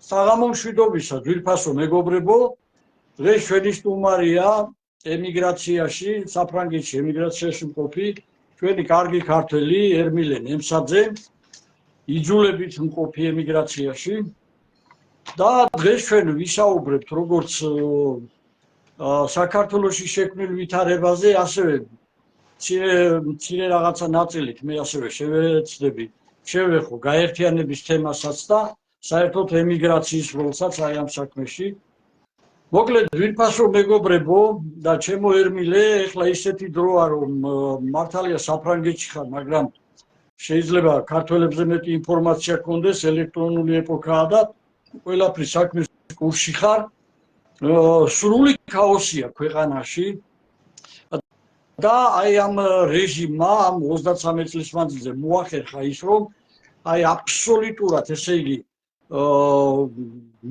საღამომშვიდობისა, ძვირფასო მეგობრებო, დღეს ჩვენი სტუმარია ემიგრაციაში, საფრანგეთში ემიგრაციაში მყოფი ჩვენი კარგი ქართველი ერმილე ნემსაძე, იძულებით მყოფი ემიგრაციაში და დღეს ჩვენ ვისაუბრებთ როგორც საქართველოში შექმნილ ვითარებაზე, ასევე მცირე რაღაცა ნაწილით მე ასევე შევეცდები შევეხო გაერთიანების თემასაც და საერთოდ ემიგრაციის როლსაც აი ამ საქმეში. მოკლედ ძვირფასო მეგობრებო და ჩემო ერმილე, ეხლა ისეთი დროა რომ მართალია საფრანგეთში ხარ, მაგრამ შეიძლება ქართველებზე მეტი ინფორმაცია გქონდეს, ელექტრონული ეპოქაა და ყველაფრის საქმის კურსში ხარ. სრული ქაოსია ქვეყანაში და აი ამ რეჟიმმა ამ 33 წლის მანძილზე მოახერხა ის რომ აი აბსოლუტურად ესე იგი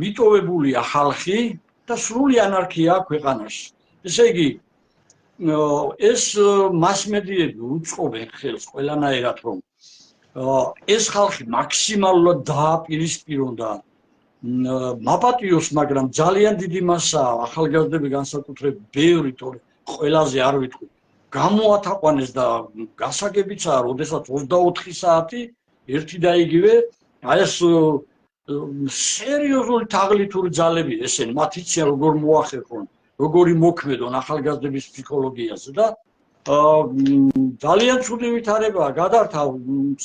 მიტოვებულია ხალხი და სრული ანარქია ქვეყანაში. ესე იგი ეს მასმედიები უწყობენ ხელს ყველანაირად რომ ეს ხალხი მაქსიმალურად დააპირისპირონ და მაპატიოს, მაგრამ ძალიან დიდი მასაა ახალგაზრდები განსაკუთრებით ბევრი, თორე ყველაზე არ ვიტყვი. გამოათაყვანეს და გასაგებიცაა, როდესაც 24 საათი ერთი და იგივე აი ეს სერიოზული თაღლითური ძალები ესენი, მათ იციან როგორ მოახერხონ, როგორი მოქმედონ ახალგაზრდების ფსიქოლოგიაზე და ძალიან ცუდი ვითარებაა გადართა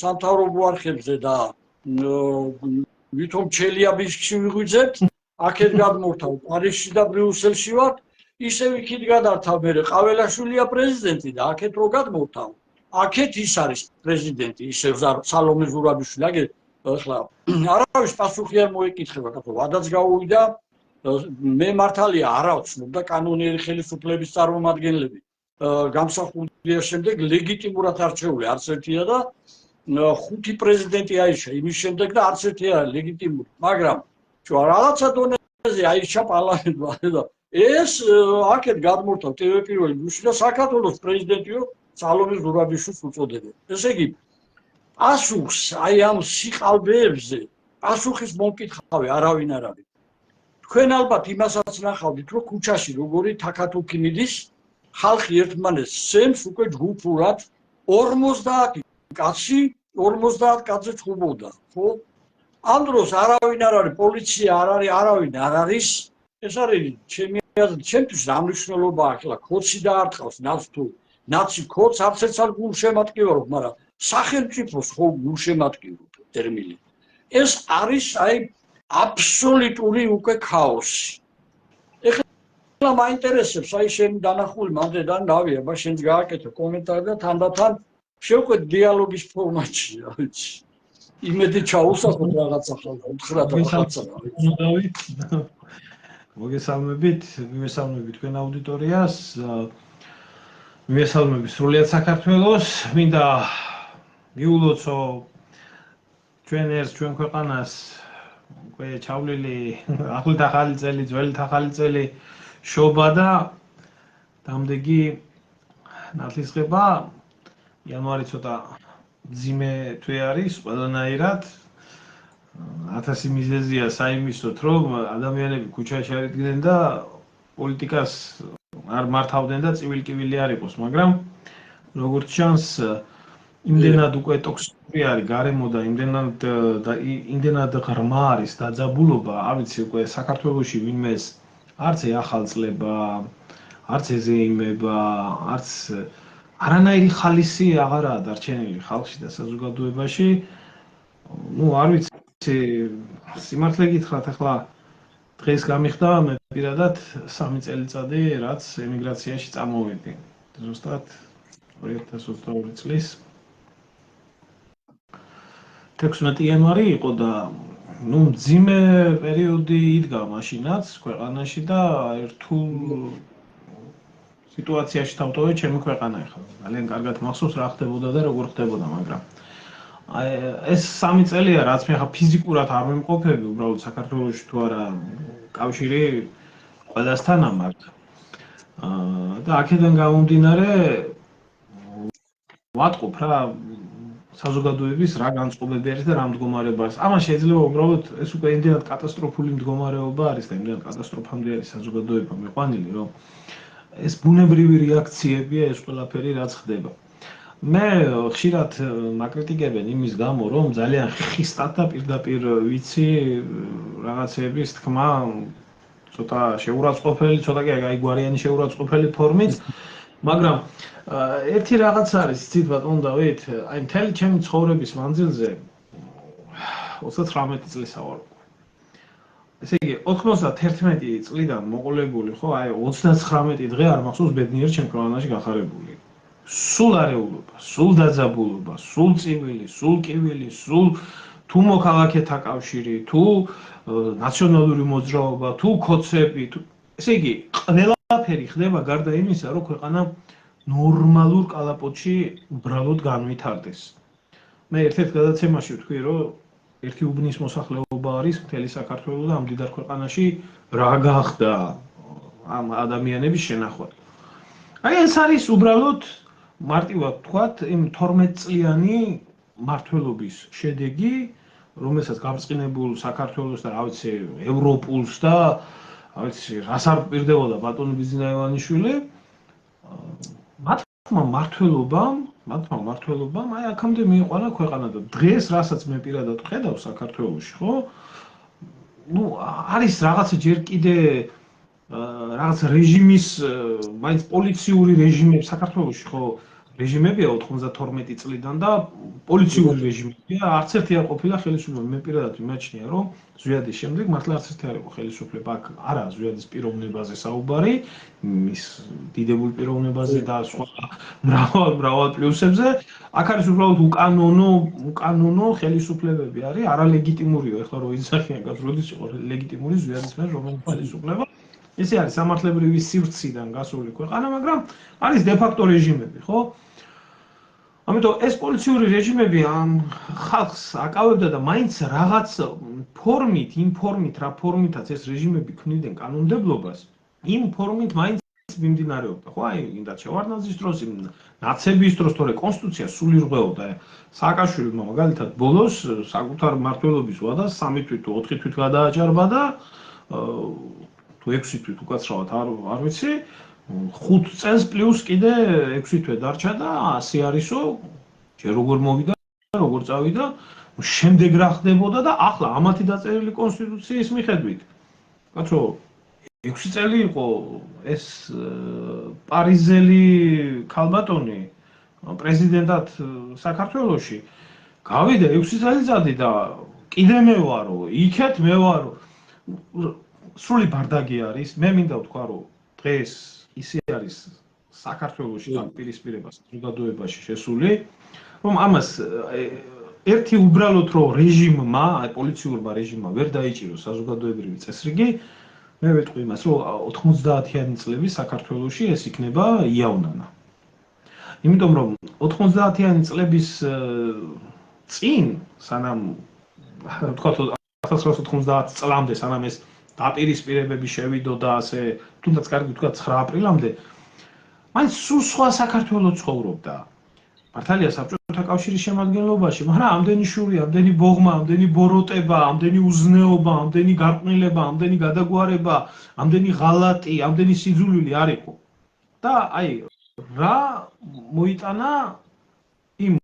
სამთავრობო არხებზე და ვითომ ჩელიაბინსკში ვიღვიძებთ, აქეთ გადმოვთავ, პარიზში და ბრიუსელში ვართ, ისევ იქით გადართავ, მე ყაველაშვილია პრეზიდენტი და აქეთ რო გადმოვთავ, აქეთ ის არის პრეზიდენტი, ისევ სალომე ზურაბიშვილი, აგერ ახლა არავის პასუხი არ მოეკითხება, თქო, ვადაც გაუვიდა, მე მართალია არ ავცნობ და კანონიერი ხელისუფლების წარმომადგენლები გამსახურდია შემდეგ ლეგიტიმურად არჩეული არც ერთია და 5 პრეზიდენტი აიშა იმის შემდეგ და არც ერთი არ ლეგიტიმური, მაგრამ ჩვენ რაღაცა დონეზე აიშა პარლამენტმა და ეს აქეთ გადმორთავ პირველი გუშინ და საქართველოს პრეზიდენტიო სალომე ზურაბიშვილს უწოდებენ. ესე იგი პასუხს აი ამ სიყალბეებზე პასუხის მომკითხავი არავინ არ არის. თქვენ ალბათ იმასაც ნახავდით, რომ ქუჩაში როგორი თაქათუქი მიდის, ხალხი ერთმანეთს სცემს უკვე ჯგუფურად 50 კაცი 50 კაცზე ცხუბობდა, ხო? ამ დროს არავინ არ არის, პოლიცია არ არის, არავინ არ არის. ეს არის ჩემთვის რა მნიშვნელობა აქვს, ახლა ქოცი დაარტყავს ნაც თუ ნაცი ქოც არც ერთს არ გულშემატკივარობ, მაგრამ სახელმწიფოს ხო გულშემატკივრობ ერმილე. ეს არის აი აბსოლუტური უკვე ქაოსი. ეხლა მაინტერესებს აი შენ დანახული მანდედან რავია, აბა შენც გააკეთე კომენტარი და თანდათან შევყვეთ დიალოგის ფორმატში, რა ვიცი. იმედი ჩაუსახოთ რაღაცა ხალხა, უთხრა და რაღაცა. მოგესალმებით თქვენ აუდიტორიას. მოგესალმებით სრულიად საქართველოს. მინდა მიულოცო ჩვენ ერთს, ჩვენ ქვეყანას უკვე ჩავლილი ახლით ახალი წელი, ძველით ახალი წელი შობა და დამდეგი ნათლისღება. იანვარი ცოტა მძიმე თვე არის ყველანაირად. 1000 მიზეზია საიმისოთ, რომ ადამიანები ქუჩაში არიდნენ და პოლიტიკას არ მართავდნენ და წივილ-კივილი არ იყოს, მაგრამ როგორც ჩანს, იმდენად უკვე ტოქსიკური არის გარემო და იმდენად ღრმა არის დაძაბულობა, არ ვიცი უკვე საქართველოში ვინმეს არც ეხალწლება, არც ეზეიმება, არც არანაირი ხალისი აღარაა დარჩენილი ხალხში და საზოგადოებაში. არ ვიცი სიმართლე გითხრათ, ახლა დღეს გამიხდა მე პირადად 3 წელიწადი, რაც ემიგრაციაში წამოვედი. ზუსტად 2022 წლის 16 იანვარი იყო და მძიმე პერიოდი იდგა მაშინაც ქვეყანაში და ერთულ სიტუაციაში თავტოვე ჩემი ქვეყანა ახლა. ძალიან კარგად მახსოვს რა ხდებოდა და როგორ ხდებოდა, მაგრამ ეს 3 წელია, რაც მე ხა ფიზიკურად არ ვიმყოფები, უბრალოდ საქართველოში თუ არა კავშირი ყველასთან ამართ. და აქედან გამომდინარე ვატყობ რა საზოგადოების რა განწყობები არის და რა მდგომარეობა არის. ამან შეიძლება უბრალოდ ეს უკვე იმდენად კატასტროფული მდგომარეობა არის და იმდენად კატასტროფამდე არის საზოგადოება მიყვანილი, რომ ეს ბუნებრივი რეაქციებია ეს ყველაფერი რაც ხდება. მე ხშირად მაკრიტიკებენ იმის გამო, რომ ძალიან ხისტად და პირდაპირ ვიცი რაღაცების თქმა ცოტა შეურაცხყოფელი, ცოტა კი აიგვარიანი შეურაცხყოფელი ფორმით, მაგრამ ერთი რაღაც არის, იცით ბატონო დავით, აი მთელი ჩემი ცხოვრების მანძილზე 39 წელს ვარ. ესე იგი 91 წლიდან მოყოლებული, ხო, აი 39 დღე არ მახსოვს ბედნიერ ჩემ ქვეყანაში გახარებული. სულ არეულობა, სულ დაძაბულობა, სულ წივილი, სულ კივილი, სულ თუ მოქალაქეთა კავშირი, თუ ნაციონალური მოძრაობა, თუ კოცები, თუ ესე იგი ყველაფერი ხდება გარდა იმისა, რომ ქვეყანა ნორმალურ კალაპოტში უბრალოდ განვითარდეს. მე ერთ-ერთ გადაცემაში ვთქვი, რომ ერთი უბნის მოსახლეობა არის მთელი საქართველოს და ამ დიდარ ქვეყანაში რა გახდა ამ ადამიანების შენახვა. აი ეს არის უბრალოდ მარტივად ვთქვათ, იმ 12 წლიანი მართლობის შედეგი, რომელსაც გაბრწყინებულ საქართველოს და რა ვიცი, ევროპულს და რა ვიცი, რას არ პირდებოდა ბატონი ბიზნა ივანიშვილი, მათმა მართლობამ აი აქამდე მიიყვანა ქვეყანა და დღეს რასაც მე პირადად ვხედავ საქართველოში, ხო? ნუ არის რაღაცა ჯერ კიდე რაღაც რეჟიმის, მაინც პოლიციური რეჟიმები საქართველოში, ხო? რეჟიმებია 92 წლიდან და პოლიციური რეჟიმებია, არც ერთი არ ყოფილა ხელისუფლება. მე პირადად ვიმაჩნია, რომ ზვიადის შემდეგ მართლა არც ერთი არ იყო ხელისუფლება. აქ არა ზვიადის პიროვნებაზე საუბარი, მის დიდებულ პიროვნებაზე და სხვა მრავალ პლუსებზე. აქ არის უბრალოდ უკანონო ხელისუფლებები არის, არალეგიტიმურია. ეხლა რო ისახიან კაც როდის იყო ლეგიტიმური ზვიადის მიერ რომელიც ხელისუფლება. ესე არის სამართლებრივი სივრციდან გასული ქვეყანა, მაგრამ არის დე-ფაქტო რეჟიმები, ხო? ამიტომ ეს პოლიციური რეჟიმები ამ ხალხს აკავებდა და მაინც რაღაც ფორმით, რა ფორმითაც ეს რეჟიმები ქმნიდნენ კანონმდებლობას, იმ ფორმით მაინც მიმდინარეობდა, ხო? აი, ინდა შევარდნაძის დროს, ნაცების დროს, თორე კონსტიტუცია სულ ირღვეოდა. სააკაშვილმა მაგალითად ბოლოს საკუთარ მმართველობის ვადას 3 თვით თუ 4 თვით გადააჭარბა და თუ 6 თვით უკაცრავად არ ვიცი, 5 წელს პლუს კიდე 6 თვე დარჩა და 100 არისო, ჯერ როგორ მოვიდა, როგორ წავიდა, შემდეგ რა ხდებოდა და ახლა ამათი დაწერილი კონსტიტუციის მიხედვით. კაცო, 6 წელი იყო ეს პარიზელი ქალბატონი პრეზიდენტად საქართველოში. გავიდა 6 წელიწადი და კიდე მე ვარო, იქეთ მე ვარო. სრული ბარდაგი არის. მე მინდა ვთქვა, რომ დღეს ისე არის საქართველოში დაპირისპირება საზოგადოებაში შესული, რომ ამას ერთი უბრალოდ რომ რეჟიმმა, აი პოლიციურმა რეჟიმმა ვერ დაიჭიროს საზოგადოებრივი წესრიგი, მე ვეთქვი იმას, რომ 90-იანი წლების საქართველოში ეს იქნება იავნანა. იმიტომ რომ 90-იანი წლების წინ, სანამ ვთქვათ 1990 წლამდე, სანამ ეს დაპირისპირებები შევიდო და ასე, თუნდაც კარგი ვთქვათ 9 აპრილამდე, მაინც სულ სხვა საქართველოს ცხოვრობდა. მართალია საბჭოთა კავშირის შემადგენლობაში, მაგრამ ამდენი შური, ამდენი ბოღმა, ამდენი ბოროტება, ამდენი უზნეობა, ამდენი გარყვნილება, ამდენი გადაგვარება, ამდენი ღალატი, ამდენი სიძულვილი არ იყო. და აი, რა მოიტანა იმ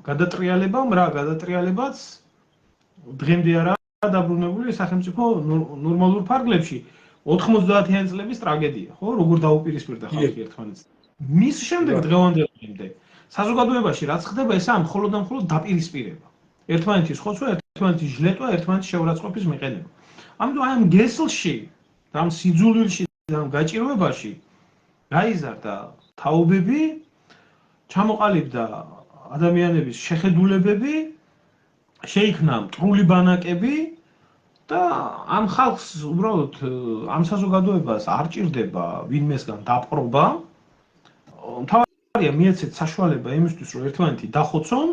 გადატრიალებამ, რა გადატრიალებაც დღემდე არა დაბრუნებული სახელმწიფო ნორმალურ ფარგლებში 90-იანი წლების ტრაგედია, ხო, როგორ დაუპირისპირდა ხალხი ერთმანეთს. მის შემდეგ დღევანდელამდე საზოგადოებაში რაც ხდება, ესაა მხოლოდ და მხოლოდ დაპირისპირება. ერთმანეთის ხოცვა, ერთმანეთის ჟლეტვა, ერთმანეთის შეურაცხყოფის მიყენება. ამიტომ აი ამ გესლში, ამ სიძულვილში და ამ გაჭირვებაში გაიზარდა თაობები, ჩამოყალიბდა ადამიანების შეხედულებები, შეიქმნა მტრული ბანაკები და ამ ხალხს უბრალოდ ამ საზოგადოებას არ ჭირდება ვინმესგან დაპყრობა. მთავარია მიეცეთ საშუალება იმისთვის, რომ ერთმანეთი დახოცონ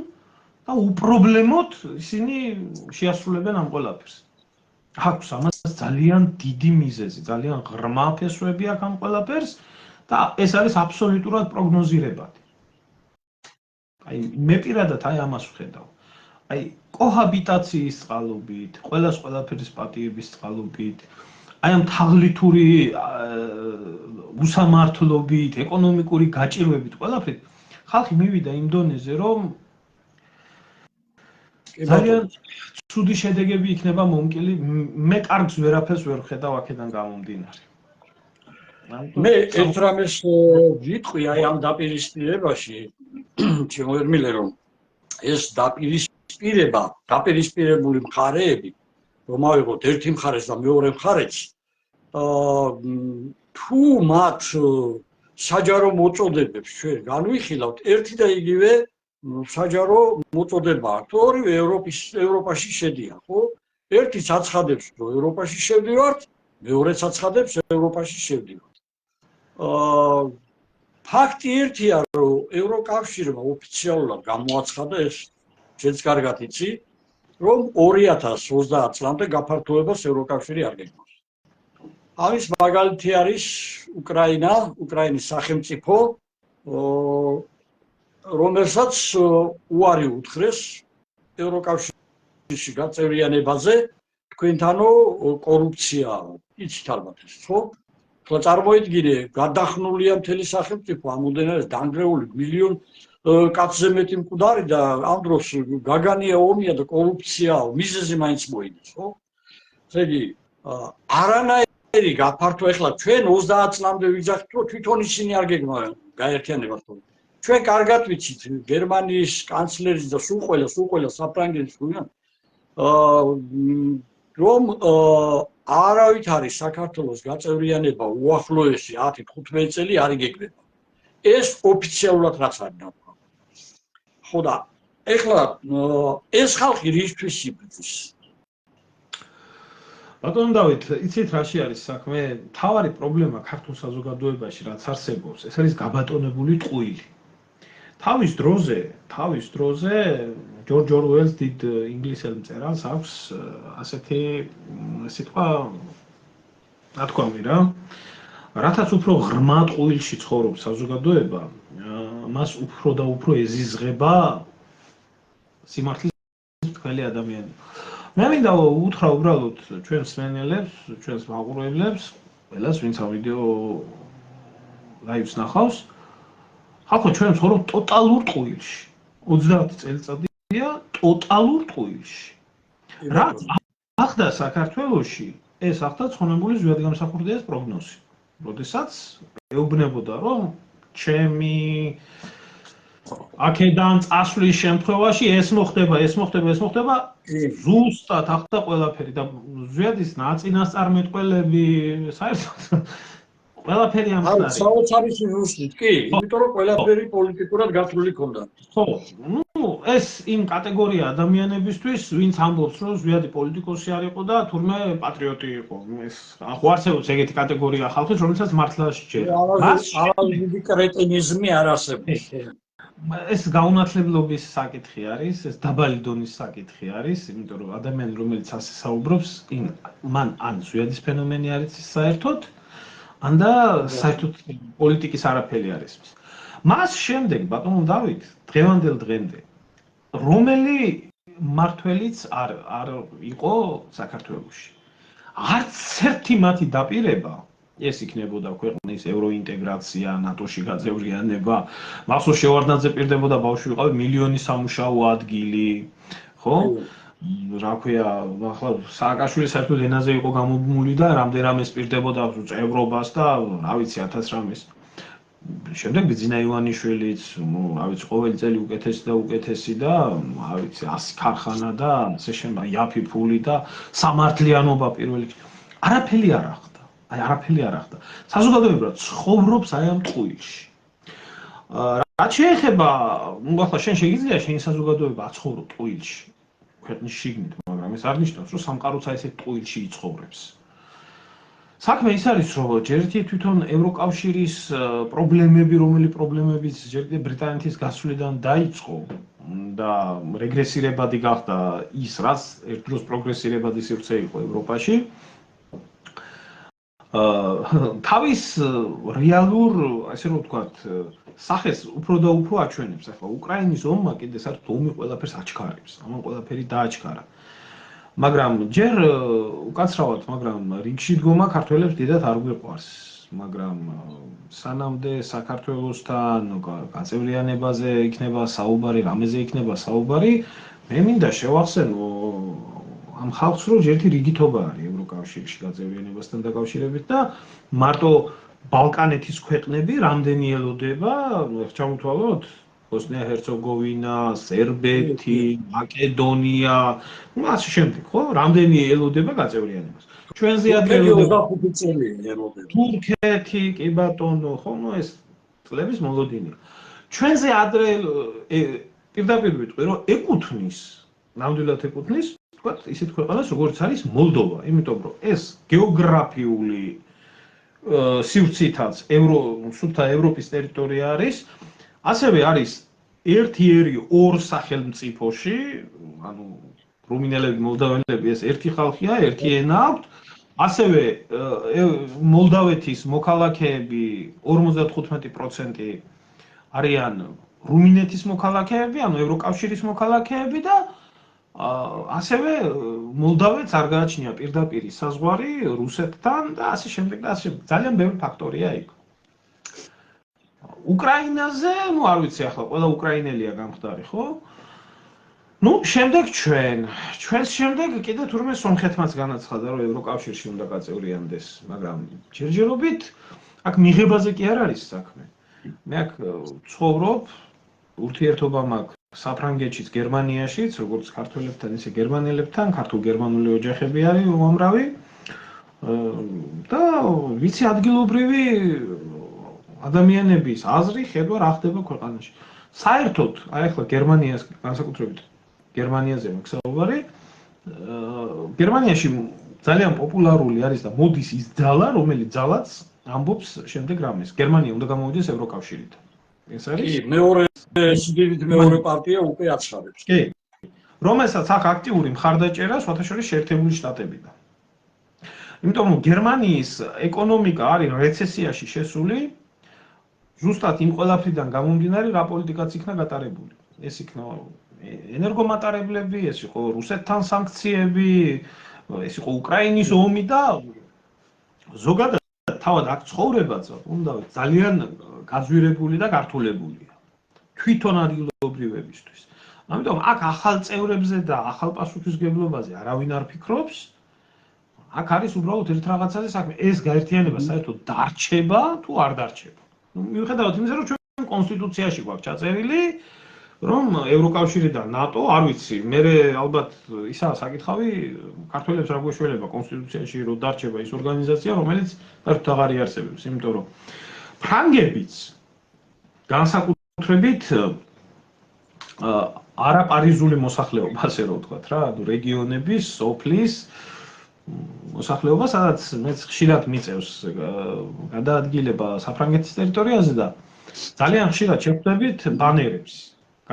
და უპრობლემოდ ისინი შეასრულებენ ამ ყველაფერს. აქვს ამას ძალიან დიდი მიზეზი, ძალიან ღრმა ფესვები აქვს ამ ყველაფერს და ეს არის აბსოლუტურად პროგნოზირებადი. აი მე პირადად აი ამას ვხედავ. აი კოჰაბიტაციის წყალობით, ყველაფრის პატიების წყალობით, აი ამ თაღლითური უსამართლობით, ეკონომიკური გაჭირვებით, ყველაფრით ხალხი მივიდა იმ დონეზე, რომ ძალიან ცუდი შედეგები იქნება მომკილი. მე კარგს ვერაფერს ვერ ვხედავ აქედან გამომდინარე. მე ერთ რამეს ვიტყვი აი ამ დაპირისპირებაში, ჩემო ერმილე, რომ ეს დაპირისპირებული მხარეები, რომ ავიღოთ ერთი მხარეს და მეორე მხარეც, თუ მათ საჯარო მოწოდებებს ჩვენ განვიხილავთ, ერთი და იგივე საჯარო მოწოდება აქვს. ორივე ევროპაში შედიან, ხო? ერთიც აცხადებს, რომ ევროპაში შევდივართ, მეორეც აცხადებს, ევროპაში შევდივართ. ფაქტი ერთია, რომ ევროკავშირმა ოფიციალურად გამოაცხადა, ეს ჩვენც კარგად იცი, რომ 2030 წლამდე გაფართოებას ევროკავშირი არ გეგმავს. ამის მაგალითი არის უკრაინის სახელმწიფო, რომელსაც უარი უთხრეს ევროკავშირში გაწევრიანებაზე, თქვენთანო კორუფცია, იცით ალბათ ეს, ხო? ხო, წარმოიდგინე, გადახნულია მთელი სახელმწიფო, ამოდენად დანგრეული მილიონ კაცზე მეტი მკვდარი და ამ დროს გაგანია ომია და კორუფციაა, მიზეზი მაინც მოიდეს, ხო? ესე იგი, არანაირი გაფართო, ეხლა ჩვენ 30 წლამდე ვიძახით, რომ თვითონ ისინი არ გეგმავენ გაერთიანებას. ჩვენ კარგად ვიცით, გერმანიის კანცლერის და სულ ყველა საფრანგეთის გვიან, რომ არავით არის საქართველოს გაწევრიანება უახლოესი 10-15 წელი არ იგეგმება. ეს ოფიციალურად რაც არის დაფა. ხო და ეხლა ეს ხალხი რისთვის იბრძვის? ბატონო დავით, იცით რაში არის საქმე? თავარი პრობლემა ქართულ საზოგადოებაში რაც არსებობს, ეს არის გაბატონებული ტყუილი. თავის დროზე ჯორჯ ორუელს დიდ ინგლისელ მწერალს აქვს ასეთი სიტყვა ნათქვამი რა. რათაც უფრო ღრმა ტყუილში ცხოვრობს საზოგადოება, მას უფრო და უფრო ეზიზღება სიმართლის მთელი ადამიანი. მე მინდა უთხრა უბრალოდ ჩვენს მსმენელებს, ჩვენს მაყურებლებს, ყველას ვინც ამ ვიდეო ლაივს ნახავს, ხალხო ჩვენ ვცხოვრობთ ტოტალურ ტყუილში. 30 წელიწადია ტოტალურ ტყუილში. რაც ახდა საქართველოში, ეს ახდა ცხონებული ზვიადგამსახურდიას პროგნოზი. როდესაც ეუბნებოდა, რომ ჩემი აქედან წასვლის შემთხვევაში ეს მოხდება, ზუსტად ახდა ყველაფერი და ზვიადის ნაწინასწარმეტყველები, საერთოდ ყველაფერი ამ ხარ. საოცარი ზუსტით, კი, იმიტომ რომ ყველაფერი პოლიტიკურად გათვლილი ქონდა. ხო, ეს იმ კატეგორია ადამიანებისთვის, ვინც ამბობს, რომ ზვიადი პოლიტიკოსი არ იყო და თურმე პატრიოტი იყო. ეს ხო არსებობს ეგეთი კატეგორია ხალხის, რომელსაც მართლა შეჯერა. დიდი კრეტინიზმი არ არსებობს. ეს გაუნათლებლობის საკითხი არის, ეს დაბალი დონის საკითხი არის, იმიტომ რომ ადამიანი, რომელიც ასე საუბრობს, მან ან ზვიადის ფენომენი არის საერთოდ, ან და საერთოდ პოლიტიკის არაფერი არ ესმის. მას შემდეგ, ბატონო დავით, დღევანდელ დღემდე, რომელი მმართველიც არ იყო საქართველოში. არც ერთი მათი დაპირება, ეს იქნებოდა ქვეყნის ევროინტეგრაცია, ნატოში გაწევრიანება, მახსოვს შევარდნაძე პირდებოდა ბავშვი ვიყავი მილიონი სამუშაო ადგილი, ხო? რა ქვია, ახლა სააკაშვილი საერთოდ ენაზე იყო გამობმული და რამდენამეს პირდებოდა წევრობას და რა ვიცი 1000 რამეს. შემდეგ ბიძინა ივანიშვილიც, რა ვიცი, ყოველი წელი უკეთესი და რა ვიცი 100 ქარხანა და ასე შემდეგ, იაფი ფული და სამართლიანობა პირველი. არაფერი არ ახდა. არაფერი არ ახდა. საზოგადოება ცხოვრობს აი ამ ტყუილში. რაც შეეხება, ახლა შენ შეგიძლია შენი საზოგადოება აცხოვრო ტყუილში. ქვეყნის შიგნით, მაგრამ ეს არ ნიშნავს, რომ სამყაროც აი ესეთ ტყუილში იცხოვრებს. საქმე ის არის, რომ ჯერ თვითონ ევროკავშირის პრობლემები, რომელი პრობლემებიც ჯერ ბრიტანეთის გასვლიდან დაიწყო და რეგრესირებადი გახდა ის, რაც ერთ დროს პროგრესირებადი სივრცე იყო ევროპაში. თავის რეალურ, ასე რომ ვთქვათ, სახეს უფრო და უფრო აჩვენებს. ახლა უკრაინის ომმა კიდე საერთოდ ომი ყველაფერს აჩქარებს. ამან ყველაფერი დააჩქარა. მაგრამ ჯერ უკაცრავად, მაგრამ რიგში დგომა ქართველებს დიდად არ გვიყვარს. მაგრამ სანამდე საქართველოსთან გაწევრიანებაზე იქნება საუბარი, რამეზე იქნება საუბარი, მე მინდა შევახსენო ამ ხალხს, რომ ერთი რიგითობა არის ევროკავშირში გაწევრიანებასთან დაკავშირებით და მარტო ბალკანეთის ქვეყნები რამდენი ელოდება, ჩამოთვალოთ ბოსნია-ჰერცეგოვინა, სერბეთი, მაკედონია, ასე შემდეგ, ხო? რამდენი ელოდება გაწევრიანებას. ჩვენზე ადრეულობა 25 წელია ელოდება. თურქეთი, კი ბატონო, ხო, ეს წლების მოლოდინია. ჩვენზე ადრე პირდაპირ ვიტყვი, რომ ეკუთვნის, ნამდვილად ეკუთვნის, თქვათ, ისეთ ქვეყანას, როგორც არის მოლდოვა, იმიტომ რომ ეს გეოგრაფიული სივრცითაც სუფთა ევროპის ტერიტორია არის, ასევე არის ერთ-ერთი ორ სახელმწიფოში, ანუ რუმინელები, მოლდაველები ეს ერთი ხალხია, ერთი ენა აქვთ, ასევე მოლდავეთის მოქალაქეები 55% არიან რუმინეთის მოქალაქეები, ანუ ევროკავშირის მოქალაქეები და ასევე მოლდავეთს არ გააჩნია პირდაპირი საზღვარი რუსეთთან და ასე შემდეგ და ასე ძალიან ბევრი ფაქტორია იქ. უკრაინაზე, არ ვიცი ახლა ყველა უკრაინელია გამხდარი, ხო? შემდეგ ჩვენს შემდეგ კიდე თურმე სომხეთმაც განაცხადა, რომ ევროკავშირში უნდა გაწევრიანდეს, მაგრამ ჯერჯერობით აქ მიღებაზე კი არ არის საქმე. მე აქ ცხოვრობ, ურთიერთობა მაქვს საფრანგეთშიც, გერმანიაშიც, როგორც ქართველებთან, ისე გერმანელებთან, ქართულ-გერმანული ოჯახები არის უამრავი და ვიცი ადგილობრივი ადამიანების აზრი, ხედვა რა ხდება ქვეყანაში. საერთოდ, აი ახლა გერმანიას განსაკუთრებით გერმანიაზე მაქვს საუბარი. გერმანიაში ძალიან პოპულარული არის და მოდის ის ძალა, რომელიც ძალაც ამბობს შემდეგ რამეს. გერმანია უნდა გამოვიდეს ევროკავშირიდან. ეს არის? კი, მეორე პარტია უკვე აცხადებს. კი. რომელსაც აქ აქტიური მხარდაჭერა სხვათაშორის შეერთებული შტატებიდან. იმიტომ რომ გერმანიის ეკონომიკა არის რეცესიაში შესული, ზუსტად იმ ყველაფრიდან გამომდინარე, რა პოლიტიკაც იქნა გატარებული. ეს იქნა ენერგომატარებლები, ეს იყო რუსეთთან სანქციები, ეს იყო უკრაინის ომი და ზოგადად თავად აქ ცხოვრებაც უნდა ძალიან გაძვირებული და გართულებულია. თვითონ ადგილობრივებისთვის. ამიტომ აქ ახალ წევრებზე და ახალ პასუხისმგებლობაზე არავინ არ ფიქრობს. აქ არის უბრალოდ ერთ რაღაცაზე საქმე. ეს გაერთიანება საერთოდ დარჩება თუ არ დარჩება. მიუხედავად იმისა, რომ ჩვენ კონსტიტუციაში გვაქვს ჩაწერილი, რომ ევროკავშირი და ნატო, არ ვიცი, მე ალბათ ისაა საკითხავი, ქართველებს რა გვეშველება კონსტიტუციაში რომ დარჩება ის ორგანიზაცია, რომელიც საერთოდ აღარ იარსებებს, იმიტომ რომ ფრანგებიც განსაკუთრებით არაპარიზული მოსახლეობა, ასე რომ ვთქვათ რა, რეგიონების, სოფლის მოსახლეობა, სადაც მეც ხშირად მიწევს გადაადგილება საფრანგეთის ტერიტორიაზე და ძალიან ხშირად შეხვდებით ბანერებს,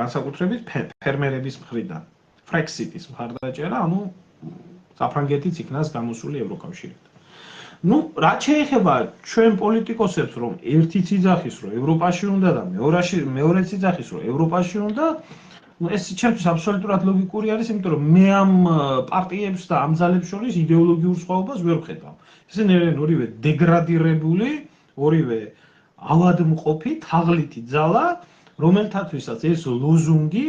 განსაკუთრებით ფერმერების მხრიდან, ფრექსიტის მხარდაჭერა, ანუ საფრანგეთიც იქნას გამოსული ევროკავშირიდან. რაც შეეხება ჩვენ პოლიტიკოსებს, რომ ერთი ძიძახის, რომ ევროპაში უნდა და მეორე ძიძახის, რომ ევროპაში უნდა, ეს ჩემთვის აბსოლუტურად ლოგიკური არის, იმიტომ რომ მე ამ პარტიებს და ამ ძალებს შორის იდეოლოგიურ სხვაობას ვერ ვხედავ. ესენი არიან ორივე დეგრადირებული, ორივე ავადმყოფი, თაღლითი ძალა, რომელთათვისაც ეს ლოზუნგი,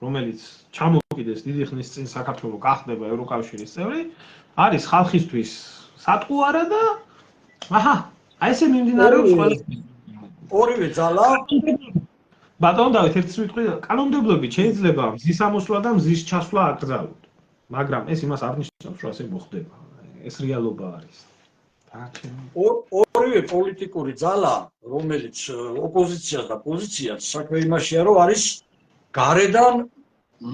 რომელიც ჩამოვიდეს დიდი ხნის წინ საქართველო გახდება ევროკავშირის წევრი, არის ხალხისთვის სატყუარა და აი ესე მიმდინარეობს ყველაფერი. ორივე ძალა ბატონო დავით, ერთს ვიტყვი, კანონმდებლობით შეიძლება მზის ამოსვლა და მზის ჩასვლა აკრძალოთ. მაგრამ ეს იმას არ ნიშნავს, რომ ასე მოხდება. ეს რეალობა არის. ორივე პოლიტიკური ძალა, რომელიც ოპოზიციას და პოზიციას საქმე იმაშია, რომ არის გარედან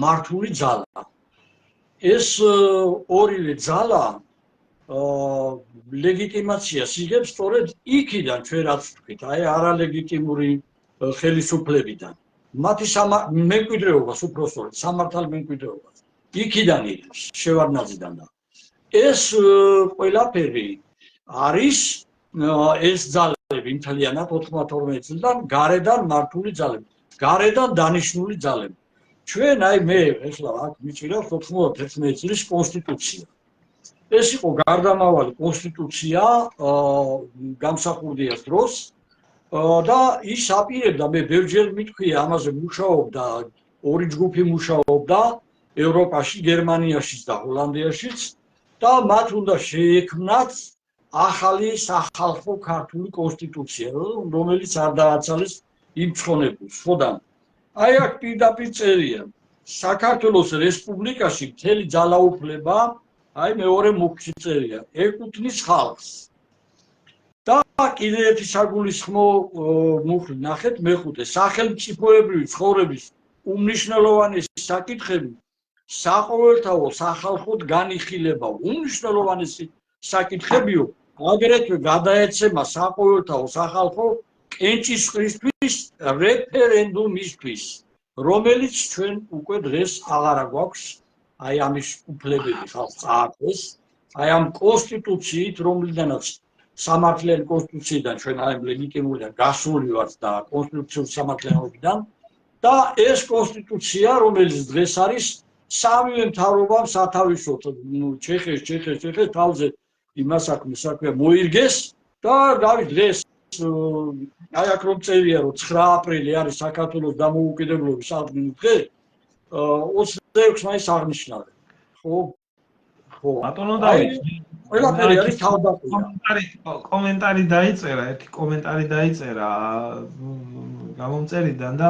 მართული ძალა. ეს ორივე ძალა ლეგიტიმაციას იღებს სწორედ იქიდან ჩვენ რაც ვთქვით, აი არალეგიტიმური ხელისუფლებიდან. მათი მემკვიდრეობას უბრალოდ სამართალმემკვიდრეობას იქიდან იღებს, შევარდნაძიდან და ეს ყველაფერი არის ეს ძალები მთლიანად 92 წლიდან გარედან მართული ძალები, გარედან დანიშნული ძალები. ჩვენ აი მე ეხლა აქ მიწირავს 91 წლის კონსტიტუცია. ეს იყო გარდამავალი კონსტიტუცია გამსახურდიას დროს და ის აპირებდა მე ბევრჯერ მithქვია ამაზე მუშაობდა ორი ჯგუფი მუშაობდა ევროპაში, გერმანიაშიც და ჰოლანდიაშიც და მათ უნდა შეექმნათ ახალი სახალხო ქართული კონსტიტუცია, რომელიც არ დააცალეს იმ ცხონებულს. ხოდან აი აქ პირდაპირ წერია საქართველოს რესპუბლიკაში მთელი ძალაუფლება აი მეორე მუხტში წერია ეკუთვნის ხალხს. და კიდევ ერთი საგულისხმო მუხლი ნახეთ მეხუთე სახელმწიფოებრივი ცხოვრების უმნიშვნელოვანესი საკითხები საყოველთაო სახალხოდ განიხილება უმნიშვნელოვანესი საკითხებიო აგრეთვე გადაეცემა საყოველთაო სახალხო კენჭისყრისთვის რეფერენდუმისთვის რომელიც ჩვენ უკვე დღეს აღარა გვაქვს აი ამის უფლებები ხალხს ააქვს აი ამ კონსტიტუციით რომლიდანაც სამართლიანი კონსტიტუციიდან ჩვენ აი ლეგიტიმურიდან გასული ვართ და კონსტიტუციური სამართლიანობიდან და ეს კონსტიტუცია რომელიც დღეს არის სამივე მთავრობამ სათავისოდ ჩეხეს თავზე იმას საქმე მოირგეს და დავით დღეს აი აქ რომ წერია რომ 9 აპრილი არის საქართველოს დამოუკიდებლობის დღე 26 მაისს აღნიშნავენ ხო ბატონო დავით ყველაფერი არის თავდაპირველად კომენტარი დაიწერა ერთი კომენტარი დაიწერა გამომწერიდან და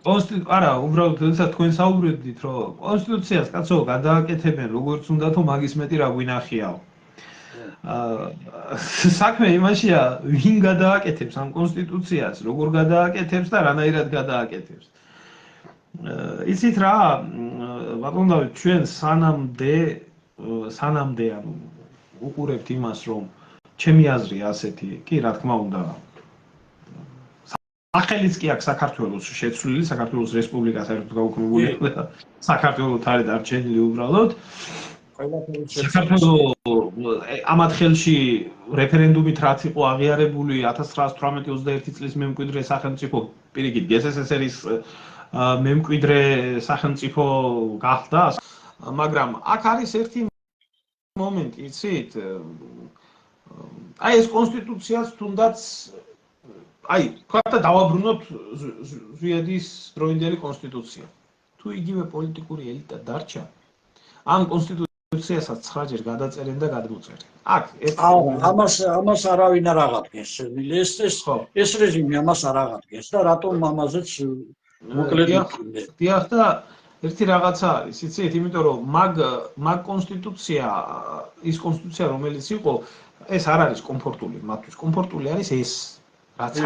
არა, უბრალოდ როდესაც თქვენ საუბრობდით, რომ კონსტიტუციას კაცო გადააკეთებენ, როგორც უნდა თუ მაგის მეტი რა გვინახიაო. საქმე იმაშია, ვინ გადააკეთებს ამ კონსტიტუციას, როგორ გადააკეთებს და რანაირად გადააკეთებს. იცით რა, ბატონო დავით, ჩვენ სანამდე ანუ უყურებთ იმას, რომ ჩემი აზრია ასეთი, კი, რა თქმა უნდა, სახელიც კი აქვს საქართველოს შეცვლილი, საქართველოს რესპუბლიკა საერთოდ გაუქმებულია და საქართველოს არის დარჩენილი უბრალოდ. საქართველოს ამათ ხელში რეფერენდუმით რაც იყო აღიარებული 1918-21 წლის მემკვიდრე სახელმწიფო პირიქით GSSR-ის მემკვიდრე სახელმწიფო გახდა, მაგრამ აქ არის ერთი მომენტი, იცით? აი ეს კონსტიტუციაც თუნდაც აი, თქვა დავაბრუნოთ ზვიადის დროინდელი კონსტიტუცია. თუ იგივე პოლიტიკური ელიტა დარჩა, ამ კონსტიტუციასაც 9-ჯერ გადაწერენ და გადმოწერენ. აქ ამას არავინ არ აღადგენს. ეს რეჟიმი ამას არ აღადგენს და რატომ ამაზეც მოკლედ დიახ და ერთი რაღაცა არის, იცით, იმიტომ რომ მაგ კონსტიტუცია, ის კონსტიტუცია რომელიც იყო, ეს არ არის კომფორტული მათთვის. კომფორტული არის ეს რაც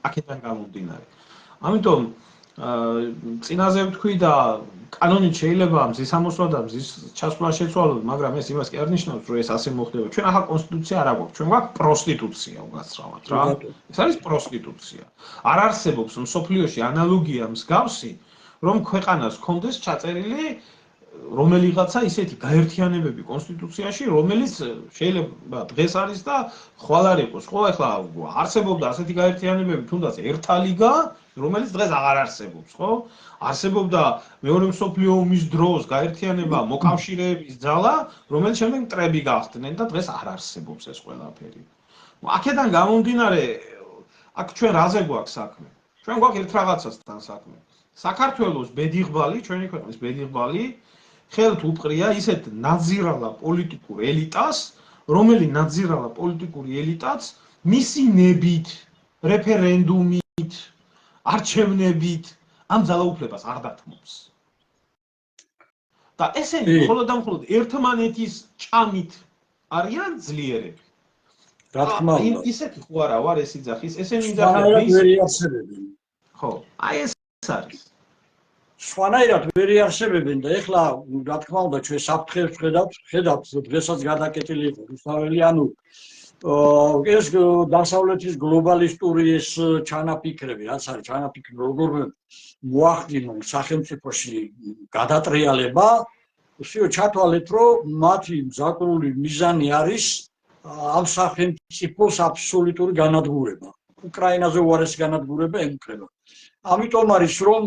აქედან გამომდინარე. ამიტომ წინაზე ვთქვი და კანონით შეიძლება მზის ამოსვლა და მზის ჩასვლა შეცვალოთ, მაგრამ ეს იმას კი არ ნიშნავს, რომ ეს ასე მოხდება. ჩვენ ახლა კონსტიტუცია არ აქვს, ჩვენ გვაქვს პროსტიტუცია უგაცრავად რა. ეს არის პროსტიტუცია. არ არსებობს მსოფლიოში ანალოგია მსგავსი, რომ ქვეყანას ჰქონდეს ჩაწერილი რომელიღაცა ისეთი გაერთიანებები კონსტიტუციაში, რომელიც შეიძლება დღეს არის და ხვალ არ იყოს. ხო, ახლა არსებობდა ასეთი გაერთიანებები, თუნდაც ერთა ლიგა, რომელიც დღეს აღარ არსებობს, ხო? არსებობდა მეორე მსოფლიო ომის დროს გაერთიანება მოკავშირეების ძალა, რომელიც შემდეგ მტრები გახდნენ და დღეს არ არსებობს ეს ყველაფერი. აქედან გამომდინარე, აქ ჩვენ რაზე გვაქვს საქმე? ჩვენ გვაქვს ერთ რაღაცასთან საქმე. საქართველოს ბედიღბალი, ჩვენი ქვეყნის ბედიღბალი ხელთ უპყრია ისეთ ნაძირალა პოლიტიკურ ელიტას, რომელიც ნაძირალა პოლიტიკური ელიტაც მისი ნებით, რეფერენდუმით, არჩევნებით ამ ძალაუფლებას არ დათმობს. და ესენი მხოლოდ და მხოლოდ ერთმანეთის ჭამით არიან ძლიერები. რა თქმა უნდა. ისეთი ხო არა ვარ ეს იძახის, ესენი იძახიან. ხო, აი ეს არის. სხვანაირად ვერ იარსებებენ და ეხლა რა თქმა უნდა ჩვენ საფრთხეს ხედავთ დღესაც გადაკეტილი იყო რუსთაველი ანუ ეს დასავლეთის გლობალისტური ეს ჩანაფიქრები რაც არის ჩანაფიქრი როგორ მოახდინონ სახელმწიფოში გადატრიალება უსიო ჩათვალეთ, რომ მათი მზაკრული მიზანი არის ამ სახელმწიფოს აბსოლუტური განადგურება. უკრაინაზე უარესი განადგურება ემუქრება. ამიტომ არის რომ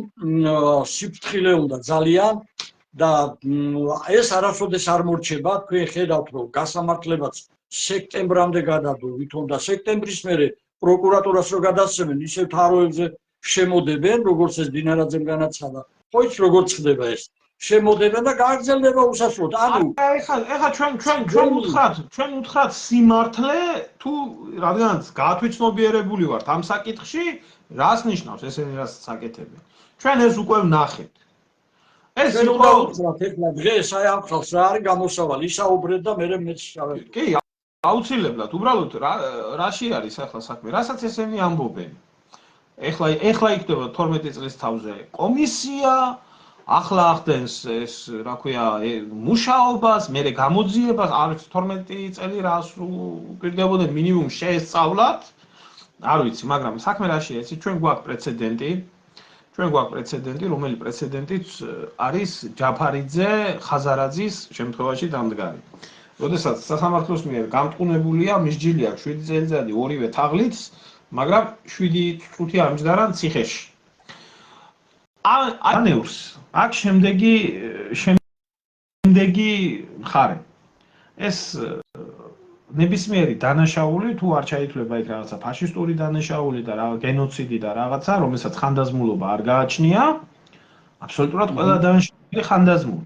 სიფრთხილე უნდა ძალიან და ეს არასოდეს არ მორჩება, თქვენ ხედავთ რომ გასამართლებაც სექტემბრამდე გადადო, ვითომ და სექტემბრის მერე პროკურატურას რო გადასცემენ, ისევ თაროებზე შემოდებენ, როგორც ეს დინარაძემ განაცხადა. ხო იცი როგორ ხდება ეს? შემოდებენ და გააგრძელდება უსასრულოდ. ანუ ეხლა ჩვენ უთხრათ სიმართლე თუ რადგანაც გაათვითცნობიერებული ვართ ამ საკითხში, რას ნიშნავს ესენი რაც საკეთებენ? ჩვენ ეს უკვე ვნახეთ. ეს იყო ეხლა დღეს აი ამ ხალხს რა არის გამოსავალი, ისაუბრეთ და მე მეც შევედი. კი, აუცილებლად, უბრალოდ რაში არის ახლა საქმე, რასაც ესენი ამბობენ. ეხლა იქნება 12 წლის თავზე კომისია, ახლა ახდენს ეს, რა ქვია, მუშაობას, მერე გამოძიებას, არის 12 წელი რას უპირდებოდნენ მინიმუმ შეესწავლათ. არ ვიცი, მაგრამ საქმე რაშია, იცი, ჩვენ გვაქვს პრეცედენტი, რომელი პრეცედენტიც არის ჯაფარიძე ხაზარაძის შემთხვევაში დამდგარი. როდესაც სასამართლოს მიერ გამტყუნებულია, მისჯილი აქვს 7 წელიწადი ორივე თაღლით, მაგრამ 7 არ მჯდარან ციხეში. ანეურს აქ შემდეგი მხარე. ეს ნებისმიერი დანაშაული თუ არ ჩაითვლება იქ რაღაცა ფაშისტური დანაშაული და გენოციდი და რაღაცა, რომელსაც ხანდაზმულობა არ გააჩნია, აბსოლუტურად ყველა დანაშაული ხანდაზმული.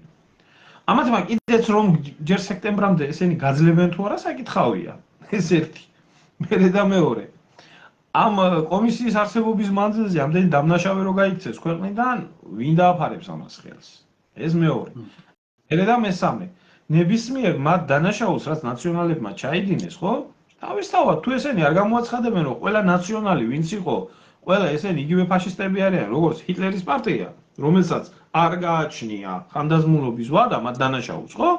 ამათმა კიდეც რომ ჯერ სექტემბრამდე ესენი გაძლებენ თუ არა საკითხავია. ეს ერთი. მერე და მეორე. ამ კომისიის არსებობის მანძილზე ამდენი დამნაშავე რო გაიქცეს ქვეყნიდან, ვინ დააფარებს ამას ხელს? ეს მეორე. მერე და მესამე. ნებისმიერ მათ დანაშაულს, რაც ნაციონალებმა ჩაიდინეს, ხო? თავისთავად თუ ესენი არ გამოაცხადებენ, რომ ყველა ნაციონალი ვინც იყო, ყველა ესენი იგივე ფაშისტები არიან, როგორც ჰიტლერის პარტია, რომელსაც არ გააჩნია ხანდაზმულობის ვადა მათ დანაშაულს, ხო?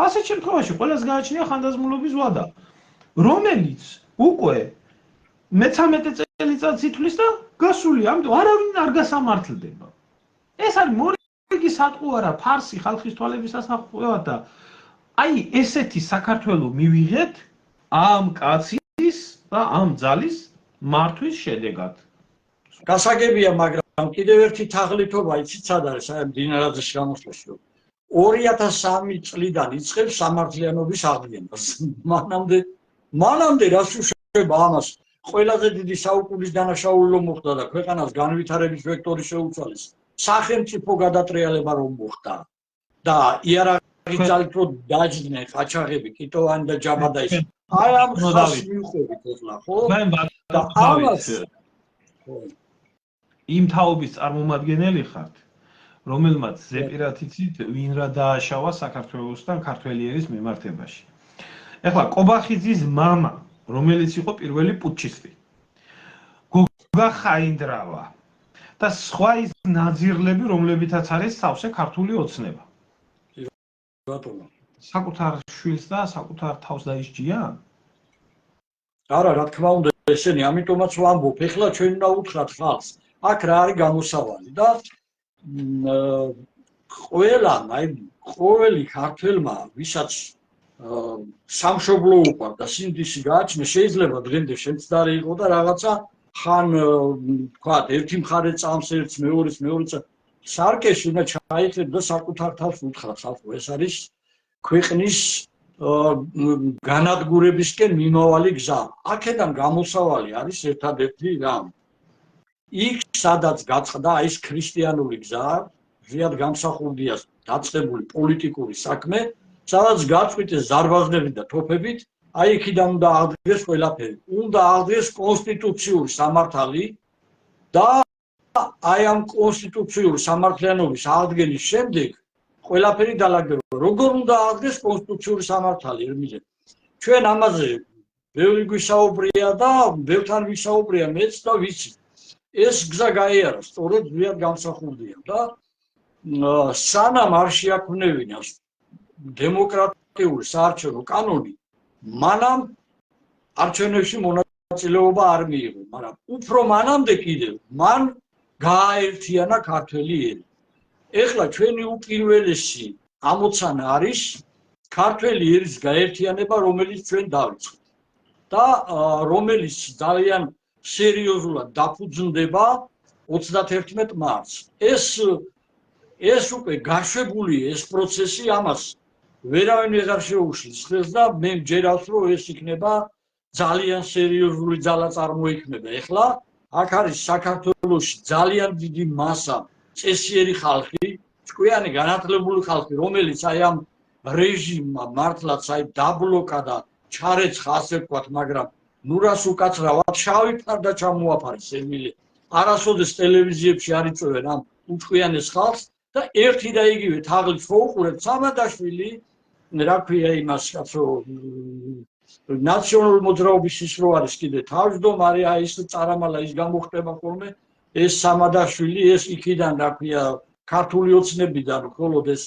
ასეთ შემთხვევაში ყველას გააჩნია ხანდაზმულობის ვადა, რომელიც უკვე მე-13 წელიწადს ითვლის და გასული, ამიტომ არავინ არ გასამართლდება. ეს არის მორიგი სატყუ არა, ფარსი ხალხის თვალების ასახვევად და აი ესეთი საქართველოს მივიღეთ ამ კაცის და ამ ძალის მართვის შედეგად. გასაგებია, მაგრამ კიდევ ერთი თაღლითობა იცით სად არის აი დინარაძის გამოსვლაში. 2003 წლიდან იწყებს სამართლიანობის აღდგენას. მანამდე რას უშვება ამას? ყველაზე დიდი საუკუნის დანაშაული მოხდა და ქვეყანას განვითარების ვექტორი შეუცვალეს. სახელმწიფო გადატრიალება რომ მოხდა და იარაღი ძალით რომ დაჯდნენ ყაჩაღები, კიტოვანი და ჯაბადაის. აი ამ ხალხს მიუყვებით ახლა, ხო? და ამას იმ თაობის წარმომადგენელი ხართ, რომელმაც ზეპირათიცით ვინ რა დააშავა საქართველოსთან ქართველიერის მიმართებაში. ეხლა კობახიძის მამა, რომელიც იყო პირველი პუტჩისტი, გოგა ხაინდრავა და სხვა ის ნაძირლები, რომლებითაც არის სავსე ქართული ოცნება. ბატონო, საკუთარ შვილს და საკუთარ თავს დაისჯიან? არა, რა თქმა უნდა, ესენი, ამიტომაც ვამბობ, ეხლა ჩვენ უნდა უთხრათ ხალხს, აქ რა არის გამოსავალი და ყოველი ქართველმა, ვისაც სამშობლო უყვარს და სინდისი გააჩნია, შეიძლება დღემდე შემცდარი იყო და რაღაცა ხან თქვათ, ერთი მხარე წამს ერთს, მეორეს სარკეში უნდა ჩაიხედო და საკუთარ თავს უთხრა ხალხო, ეს არის ქვეყნის განადგურებისკენ მიმავალი გზა. აქედან გამოსავალი არის ერთადერთი რამ. იქ სადაც გაწყდა ეს ქრისტიანული გზა, ზიად გამსახურდია დაწყებული პოლიტიკური საქმე, სადაც გაწყვიტეს ზარბაზნებით და თოფებით, აი იქიდან უნდა აღდგეს ყველაფერი. უნდა აღდგეს კონსტიტუციური სამართალი და აი ამ კონსტიტუციური სამართლიანობის აღდგენის შემდეგ ყველაფერი დაალაგდება. როგორ უნდა აღდგეს კონსტიტუციური სამართალი ερμიზე? ჩვენ ამაზე ბევრი გვისაუბრია და ბევრთან ვისაუბრია მეც და ვიცი. ეს გზა გაიარა, სწორედ ზიად გამსახურდია და სანამ არ შეაქმნევინას დემოკრატიული საარჩევნო კანონი, მანამ არჩევნებში მონაწილეობა არ მიიღო, მაგრამ უფრო მანამდე კიდევ მან გააერთიანა ქართველი ელი. ეხლა ჩვენი უპირველესი ამოცანა არის ქართველი ერის გაერთიანება, რომელიც ჩვენ დავიწყეთ და რომელიც ძალიან სერიოზულად დაფუძნდება 31 მარტს. ეს უკვე გაშვებული ეს პროცესი ამას ვერავინ აღარ შეუშლის ხელს და მე მჯერავს რომ ეს იქნება ძალიან სერიოზული ძალა წარმოიქმნება. ეხლა აქ არის საქართველოში ძალიან დიდი მასა წესიერი ხალხი, ჭკვიანი განათლებული ხალხი, რომელიც აი ამ რეჟიმმა მართლაც აი დაბლოკა და ჩარეცხა ასე ვთქვათ, მაგრამ ნურას უკაცრავად შავი ფარდა ჩამოაფარეს ემილი. არასოდეს ტელევიზიებში არ იწვევენ ამ უჭკვიანეს ხალხს და ერთი და იგივე თაღლით ხო უყურებთ სამადაშვილი, რა ქვია იმას კაცო ნაციონალური მოძრაობის ის რო არის კიდე თავმჯდომარე, აი ეს წარამალა ის გამოხდება ხოლმე, ეს სამადაშვილი, ეს იქიდან რა ქვია ქართული ოცნებიდან მხოლოდ ეს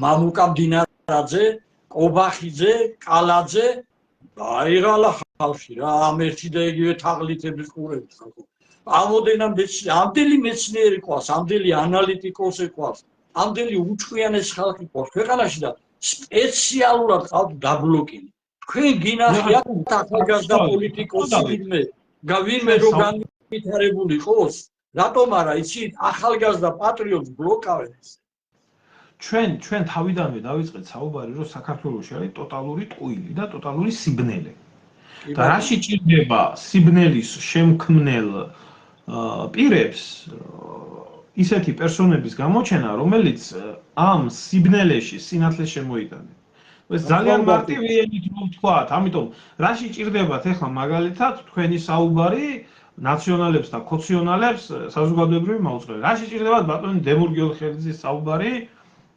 მამუკა მდინარაძე, კობახიძე, კალაძე, აიღალა ხალხი რა, ამ ერთი და იგივე თაღლითების ყურებით ხალხო. ამდენი მეცნიერი ყავს, ამდენი ანალიტიკოსი ყავს, ამდენი უჭკვიანეს ხალხი ყავს ქვეყანაში და სპეციალურად ყავთ დაბლოკილი. თქვენ გინახიათ ახალგაზრდა პოლიტიკოსი ვინმე რო განვითარებული იყოს, რატომ არა იცით ახალგაზრდა პატრიოტს ბლოკავენ ეს. ჩვენ თავიდანვე დავიწყეთ საუბარი, რომ საქართველოში არის ტოტალური ტყუილი და ტოტალური სიბნელე. და რაში ჭირდება სიბნელის შემქმნელ პირებს ისეთი პერსონების გამოჩენა, რომელიც ამ სიბნელეში სინათლეს შემოიტანენ. ეს ძალიან მარტივი ენით ვთქვათ, ამიტომ რაში ჭირდებათ ახლა მაგალითად თქვენი საუბარი ნაციონალებს და ქოციონალებს საზოგადოებრივი მაუწყებელი. რაში ჭირდებათ ბატონი დემურ გიორგიელიძის საუბარი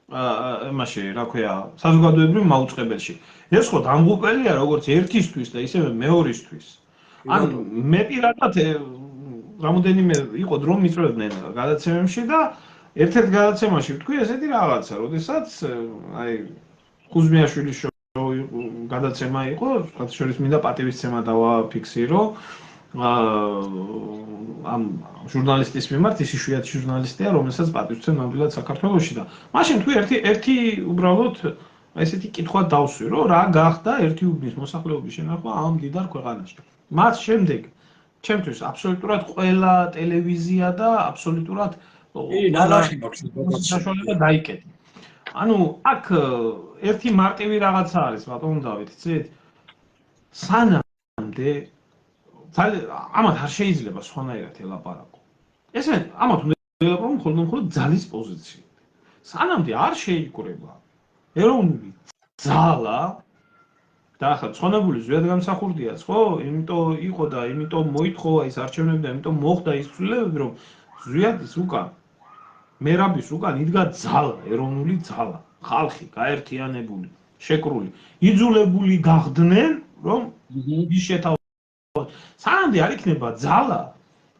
იმაში, რა ქვია, საზოგადოებრივ მაუწყებელში. ეს ხო დამღუპელია როგორც ერთისთვის და ისევე მეორისთვის. ან მე პირადად რამოდენიმე იყო დრო მიწვევდნენ გადაცემებში და ერთ-ერთ გადაცემაში ვთქვი ესეთი რაღაცა, როდესაც აი ხუზმიაშვილის გადაცემა იყო, რაც შორის მინდა პატივისცემა დავაფიქსირო ამ ჟურნალისტის მიმართ, ის იშვიათი ჟურნალისტია, რომელსაც პატივისცემ ნამდვილად საქართველოში და მაშინ თქვი ერთი უბრალოდ ესეთი კითხვა დავსვი, რომ რა გახდა ერთი უბნის მოსახლეობის შენახვა ამ მდიდარ ქვეყანაში. მას შემდეგ ჩემთვის აბსოლუტურად ყველა ტელევიზია და აბსოლუტურად საშუალება დაიკეტა. ანუ აქ ერთი მარტივი რაღაცა არის, ბატონო დავით, იცით? სანამდე ამათ არ შეიძლება სხვანაირად ელაპარაკო. ესე ამათ უნდა ელაპარაკო მხოლოდ ძალის პოზიციით. სანამდე არ შეიკრება ეროვნული ძალა და ახლა ცხონებული ზვიად გამსახურდიაც, ხო? იმიტომ იყო და იმიტომ მოითხოვა ის არჩევნები და იმიტომ მოხდა ის ცვლილებები, რომ ზვიადის უკან მერაბის უკან იდგა ძალა, ეროვნული ძალა, ხალხი გაერთიანებული, შეკრული, იძულებული გახდნენ, რომ ის შეთავაზონ. სანამდე არ იქნება ძალა,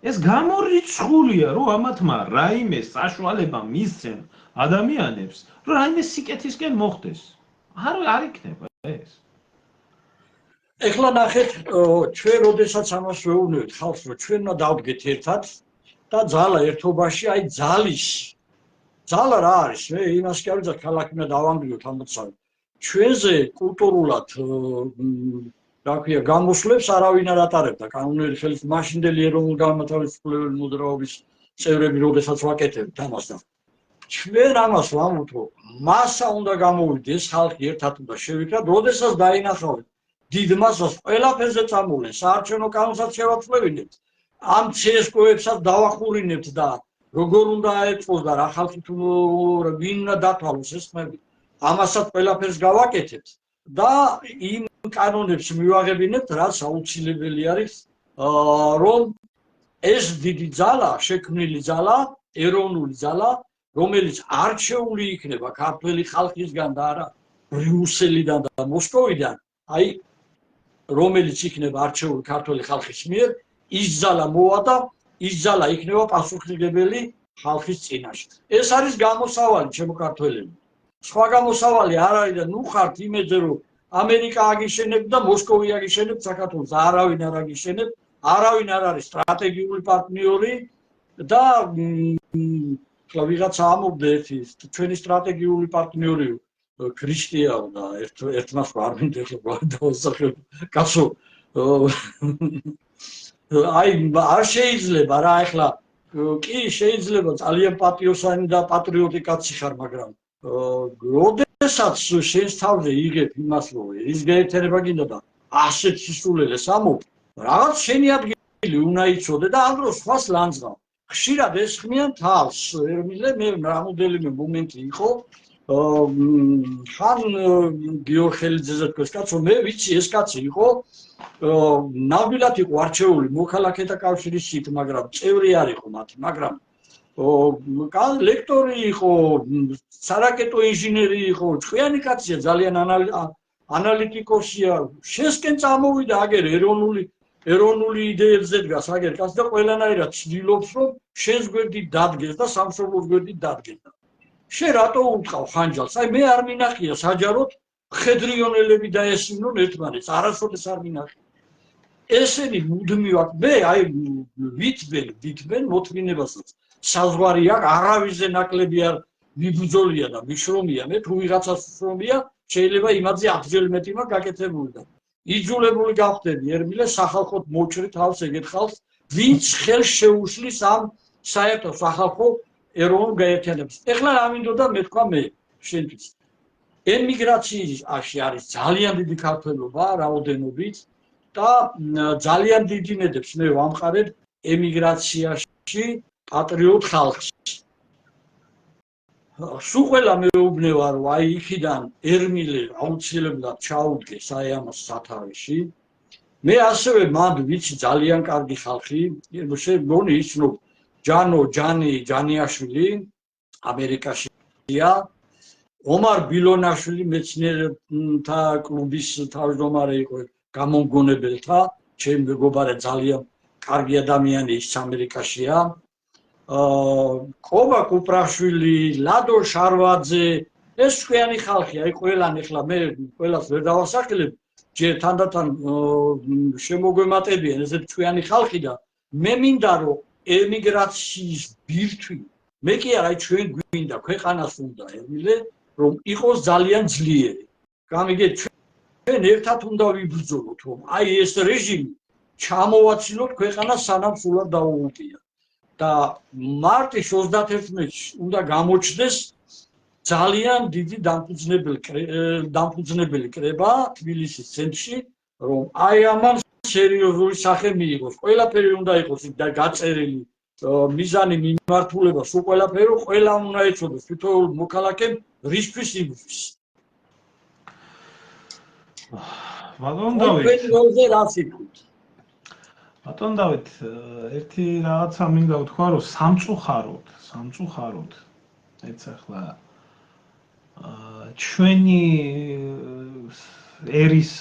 ეს გამორიცხულია, რომ ამათმა რაიმე საშუალება მისცენ ადამიანებს, რომ რაიმე სიკეთისკენ მოხდეს. არ იქნება ეს. ეხლა ნახეთ, ჩვენ როდესაც ამას ვეუბნებით ხალხს, რომ ჩვენ უნდა დავდგეთ ერთად და ძალა ერთობაში, აი ძალა რა არის? მე იმას კი არ ვიცი, ქალაქი უნდა დავანგრიოთ ამოცავი. ჩვენზე კულტურულად რა ქვია, გამოსვლებს არავინ არ ატარებდა კანონიერი ხელის მაშინდელი ეროვნულ-განმათავისუფლებელი მოძრაობის წევრები, როდესაც ვაკეთებთ ამას და ჩვენ ამას ვამბობთ, რომ მასა უნდა გამოვიდეს, ხალხი ერთად უნდა შევიქრათ, როდესაც დაინახავთ დიდ მასას ყველაფერზე წამოვლენ, საარჩევნო კანონსაც შევაცვლევინებთ, ამ CSKO-ებსაც დავახურინებთ და როგორ უნდა აეწყოს და რა ხალხი თუ ვინ უნდა დათვალოს ეს ხმები, ამასაც ყველაფერს გავაკეთებთ და იმ კანონებს მივაღებინებთ, რაც აუცილებელი არის, რომ ეს დიდი ძალა, შექმნილი ძალა, ეროვნული ძალა, რომელიც არჩეული იქნება ქართველი ხალხისგან და არა ბრიუსელიდან და მოსკოვიდან, აი რომელიც იქნება არჩეული ქართველი ხალხის მიერ, ის ძალა მოვა და ის ძალა იქნება პასუხისმგებელი ხალხის წინაშე. ეს არის გამოსავალი ჩემო ქართველები. სხვა გამოსავალი არ არის და ნუ ხართ იმედზე, რომ ამერიკა აგიშენებ და მოსკოვი აგიშენებ საქართველოს, არავინ არ აგიშენებ, არავინ არ არის სტრატეგიული პარტნიორი და ხლა ვიღაცა ამობდა ერთი ჩვენი სტრატეგიული პარტნიორიო ქრისტიაო და ერთმანს არ მინდა ხო დავსახებ კაცო აი არ შეიძლება რა ეხლა კი შეიძლება ძალიან პატიოსანი და პატრიოტი კაცი ხარ მაგრამ როდესაც შენს თავზე იღებ იმას რომ ის გაერთიანება გინდა და ასეთ სისულელეს ამობ რაღაც შენი ადგილი უნდა იცოდე და ამ დროს სხვას ლანძღავ ხშირად ესხმიან თავს ერმილე მე რამოდენიმე მომენტი იყო ხან გიორგ ხელიძეზე თქვენს კაცო მე ვიცი ეს კაცი იყო ნამდვილად იყო არჩეული მოქალაქეთა კავშირის სიტ მაგრამ წევრი არ იყო მათი მაგრამ ლექტორი იყო სარაკეტო ინჟინერი იყო ჭკვიანი კაცია ძალიან ანალიტიკოსია შესკენ წამოვიდა აგერ ეროვნული იდეებზე დგას აგერ კაცი და ყველანაირად ცდილობს რომ შენს გვერდით დადგეს და სამშობლოს გვერდით დადგეს შენ რატო უტყავ ხანჯალს აი მე არ მინახია საჯაროდ ხედრიონელები დაესმინონ ერთმანეთს არასოდეს არ მინახია ესენი მუდმივად მე აი ვითბენ მოთმინებასაც საზღვარი აქვს არავიზე ნაკლები არ მიბრძოლია და მიშრომია მე თუ ვიღაცას უშრომია შეიძლება იმაზე 10-ჯერ მეტი მაგ გაკეთებული და იძულებული გავხდები ერმილე სახალხოდ მოჭრი თავს ეგეთ ხალხს ვინც ხელს შეუშლის ამ საერთო სახალხო ეროვნულ გაერთიანებას ეხლა რა მინდოდა მე თქვა მე შენთვის ემიგრაციაში არის ძალიან დიდი ქართველობა რაოდენობით და ძალიან დიდი ნედებს მე ვამყარებ ემიგრაციაში პატრიოტ ხალხს სულ ყველა მეუბნება რომ აი იქიდან ერმილე აუცილებლად ჩაუდგეს აი ამას სათავეში მე ასევე მანდ ვიცი ძალიან კარგი ხალხი შეგონი ისნო ჯანიაშვილი ამერიკაშია ომარ ბილონაშვილი მეცნიერთა კლუბის თავმჯდომარე იყო გამომგონებელთა ჩემ მეგობარი ძალიან კარგი ადამიანი ის ამერიკაშია კობა კუპრაშვილი ლადო შარვაძე ეს ხვიანი ხალხია აი ყველანი ახლა მე ყველას ვერ დავასახელებ ჯერ თანდათან შემოგვემატებიან ესეთ ხვიანი ხალხი და მე მინდა რომ ემიგრაციის ბირთვი მე კი არა ჩვენ გვინდა ქვეყანას უნდა ერმილე რომ იყოს ძალიან ძლიერი გამიგეთ ჩვენ ერთად უნდა ვიბრძოლოთ რომ აი ეს რეჟიმი ჩამოვაცილოთ ქვეყანას სანამ სულად დაუუტია და მარტის 31-ში უნდა გამოჩნდეს ძალიან დიდი დამფუძნებელი კრება თბილისის ცენტრში რომ აი ამან სერიოზული სახე მიიღოს ყველაფერი უნდა იყოს და გაწერილი მიზანი მიმართულება სულ ყველაფერი ყველა უნდა ეცოდეს თითოეულ მოქალაქემ რისთვის იბრძვის ბატონ დავით ერთი რაღაცა მინდა ვთქვა რომ სამწუხაროდ ეც ახლა ჩვენი ერის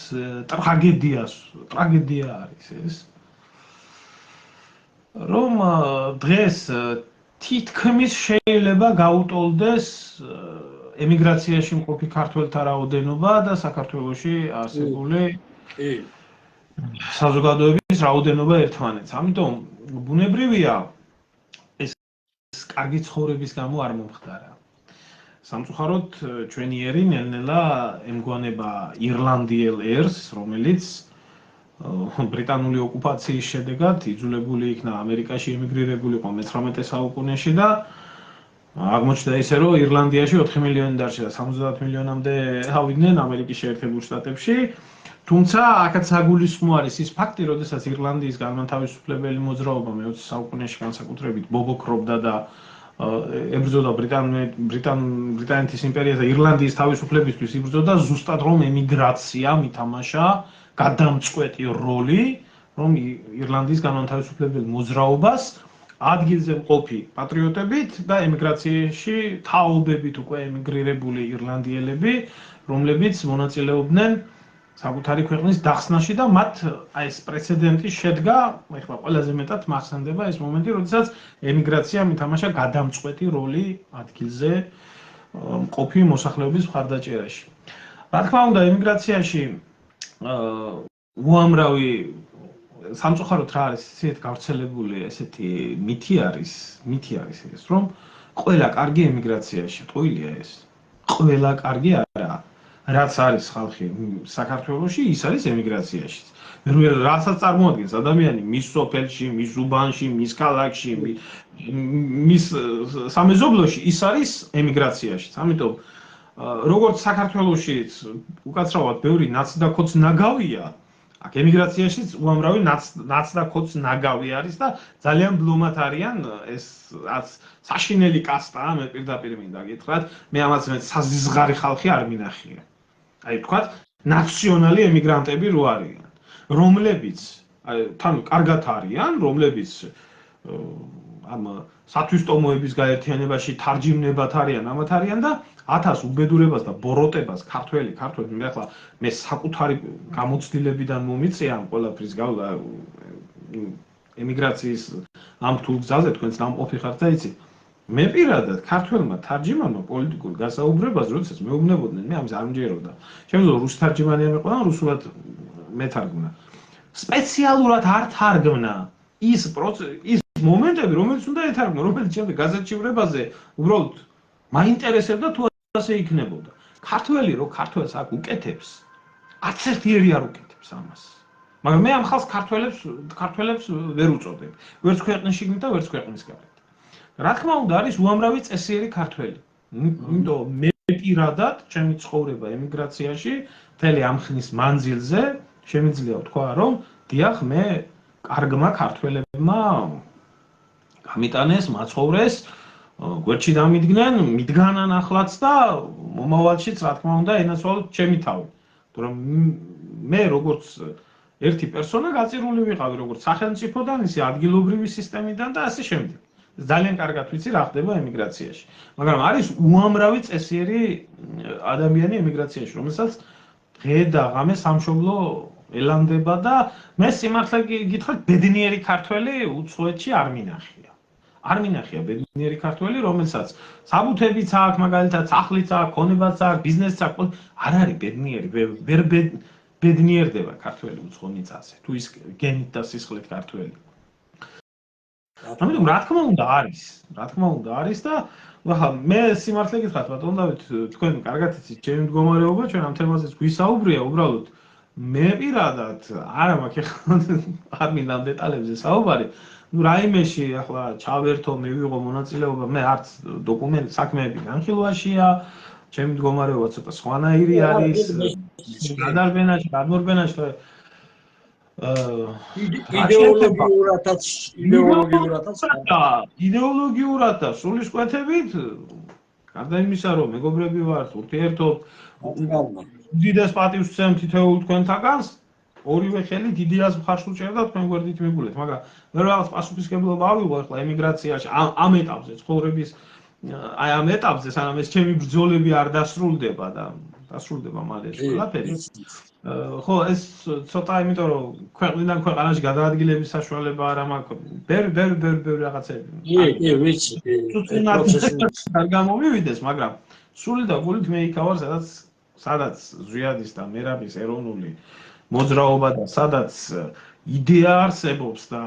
ტრაგედია არის ეს რომ დღეს თითქმის შეიძლება გაუტოლდეს ემიგრაციაში მყოფი ქართველთა რაოდენობა და საქართველოში არსებული საზოგადოების რაოდენობა ერთმანეთს. ამიტომ ბუნებრივია ეს კარგი ცხოვრების გამო არ მომხდარა. სამწუხაროდ ჩვენი ერი ნელ-ნელა ემგვანება ირლანდიელ ერს, რომელიც ბრიტანული ოკუპაციის შედეგად იძულებული იქნა ამერიკაში ემიგრირებული იყო მე-19 საუკუნეში და აღმოჩნდა ისე რომ ირლანდიაში 4 მილიონი დარჩა 70 მილიონამდე ავიდნენ ამერიკის შეერთებულ შტატებში თუმცა აქაც საგულისხმო არის ის ფაქტი, როდესაც ირლანდიის განმათავისუფლებელი მოძრაობა მე-20 საუკუნეში განსაკუთრებით ბობოქრობდა და ებრძოდა ბრიტანეთის იმპერიას და ირლანდიის თავისუფლებისთვის იბრძოდა ზუსტად რომ ემიგრაციამ ითამაშა გადამწყვეტი როლი, რომ ირლანდიის განმათავისუფლებელი მოძრაობას ადგილზე მყოფი პატრიოტებით და ემიგრაციაში თაობებით უკვე ემიგრირებული ირლანდიელები, რომლებიც მონაწილეობდნენ საკუთარი ქვეყნის დახსნაში და მათ აი ეს პრეცედენტი შედგა, ეხლა ყველაზე მეტად მახსენდება ეს მომენტი, როდესაც ემიგრაციამ ითამაშა გადამწყვეტი როლი ადგილზე მყოფი მოსახლეობის მხარდაჭერაში. რა თქმა უნდა, ემიგრაციაში უამრავი სამწუხაროდ რა არის, ისეთ გავრცელებული ესეთი მითი არის ეს, რომ ყველა კარგი ემიგრაციაში, ტყუილია ეს. ყველა კარგი არა. რაც არის ხალხი საქართველოში, ის არის ემიგრაციაში. რასაც წარმოადგენს ადამიანი მის სოფელში, მის უბანში, მის ქალაქში, მის სამეზობლოში, ის არის ემიგრაციაში. ამიტომ როგორც საქართველოში უკაცრავად ბევრი ნაცდაქოც ნაგავია, აქ ემიგრაციაშიც უამრავი ნაცდაქოც ნაგავი არის და ძალიან ბლომად არიან ეს საშინელი კასტა, მე პირდაპირ მინდა გითხრათ, მე ამას საზღარი ხალხი არ მინახია. აი ვთქვათ, ნაციონალი ემიგრანტები რო არიან, რომლებიც თან კარგად არიან, რომლებიც ამ სათვისტომოების გაერთიანებაში თარჯიმნებად არიან, ამათ არიან და 1000 უბედურებას და ბოროტებას ქართველი მე ახლა მე საკუთარი გამოცდილებიდან მომიწია ამ ყველაფრის გავლა ემიგრაციის ამ რთულ გზაზე თქვენც დამყოფი ხართ და იცით მე პირადად ქართველმა თარჯიმანმა პოლიტიკურ გასაუბრებას როდესაც მეუბნებოდნენ მე ამის არ მჯეროდა შემიძლია რუს თარჯიმანი ამეყვა რუსულად მეთარგმნა სპეციალურად არ თარგმნა ის მომენტები რომელიც უნდა ეთარგმნო რომელიც შემდეგ გაზეთშივრებაზე უბრალოდ მაინტერესებდა თუ ასე იქნებოდა ქართველი რო ქართველს აქ უკეთებს არც ერთიერი არ უკეთებს ამას მაგრამ მე ამ ხალხს ქართველებს ვერ უწოდებ ვერც ქვეყნის შიგნით და ვერც ქვეყნის გარეთ რა თქმა უნდა არის უამრავი წესიერი ქართველი იმიტომ მე პირადად ჩემი ცხოვრება ემიგრაციაში მთელი ამ ხნის მანძილზე შემიძლია ვთქვა რომ დიახ მე კარგმა ქართველებმა გამიტანეს მაცხოვრეს გვერდში დამიდგნენ, მიდგანან ახლაც და მომავალშიც რა თქმა უნდა ენაცვალოთ ჩემი თავი. თუმცა მე როგორც ერთი პერსონა გაწირული ვიყავი როგორც სახელმწიფოდან, ისე ადგილობრივი სისტემიდან და ასე შემდეგ. ძალიან კარგად ვიცი რა ხდება ემიგრაციაში. მაგრამ არის უამრავი წესიერი ადამიანი ემიგრაციაში, რომელსაც დღე და ღამე სამშობლო ელანდება და მე სიმართლე გითხრათ, ბედნიერი ქართველი უცხოეთში არ მინახია. არ მინახია ბედნიერი ქართველი, რომელსაც საბუთებიც აქვს, მაგალითად, სახლიც აქვს, ქონებაც აქვს, ბიზნესიც აქვს, არ არის ბედნიერი, ვერ ბედნიერდება ქართველი უცხო მიწაზე, თუ ის გენით და სისხლით ქართველი. ამიტომ რა თქმა უნდა არის და მე სიმართლე გითხრათ, ბატონ დავით, თქვენ კარგად იცით ჩემი მდგომარეობა, ჩვენ ამ თემაზეც გვისაუბრია, უბრალოდ მე პირადად არა მაქვს არ მინდა დეტალებზე საუბარი რაიმეში ახლა ჩავერთო მე ვიღო მონაწილეობა მე არც დოკუმენტ საქმეები განხილვაშია ჩემი მდგომარეობა ცოტა სხვანაირი არის გადარბენაში იდეოლოგიურად და სულისკვეთებით გარდა იმისა რომ მეგობრები ვართ ურთიერთობთ უდიდეს პატივს ვცემ თითოეულ თქვენთაგანს ორივე ხელი დიდი აზრ მხარს უჭერდა თქვენ გვერდით მიგულეთ, მაგრამ მე რაღაც პასუხისმგებლობა ავიღო ახლა ემიგრაციაში ამ ეტაპზე ცხოვრების აი ამ ეტაპზე სანამ ეს ჩემი ბრძოლები არ დასრულდება და დასრულდება მალე ეს ყველაფერი. ხო, ეს ცოტა იმიტომ რომ ქვეყნიდან ქვეყანაში გადაადგილების საშუალება არ მაქვს. ბევრი რაღაცები. კი, ვიცი. არ გამომივიდეს, მაგრამ სული და გულით მე იქ ვარ, სადაც ზვიადის და მერაბის ეროვნული მოძრაობა და სადაც იდეა არსებობს და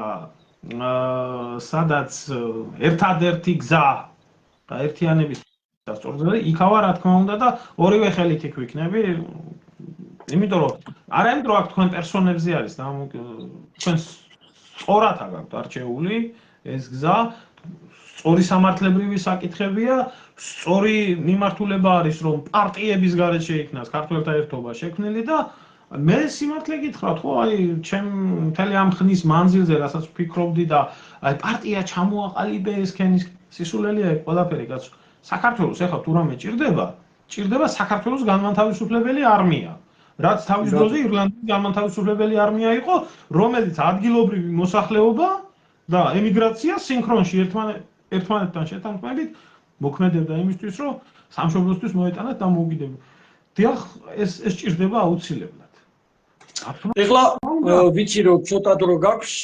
სადაც ერთადერთი გზა და ერთიანების და სწორდება იქავა რა თქმა უნდა და ორივე ხელით იქ ვიქნები იმიტომ რომ არა იმიტომ რომ აქ თქვენ პერსონებზე არის და თქვენ სწორად გაქვთ არჩეული ეს გზა სწორი სამართლებრივი საკითხებია სწორი მიმართულება არის რომ პარტიების გარეთ შეიქმნას ქართველთა ერთობა შექმნილი და მე სიმართლე გითხრათ, ხო, აი, ჩემ მთელი ამ ხნის მანძილზე, რასაც ვფიქრობდი და აი პარტია ჩამოაყალიბე ეს ქენის სისულელია ეგ ყველაფერი, კაცო. საქართველოს ეხლა თუ რამე ჭირდება საქართველოს განმანთავისუფლებელი არმია. რაც თავის დროზე ირლანდიის განმანთავისუფლებელი არმია იყო, რომელიც ადგილობრივი მოსახლეობა და ემიგრაცია სინქრონში ერთმანეთთან შეთანხმებით მოქმედებდა იმისთვის, რომ სამშობლოსთვის მოეტანათ და მოუგიდებო. დიახ, ეს ჭირდება აუცილებლად. ეხლა ვიცი რომ ცოტა დრო გაქვს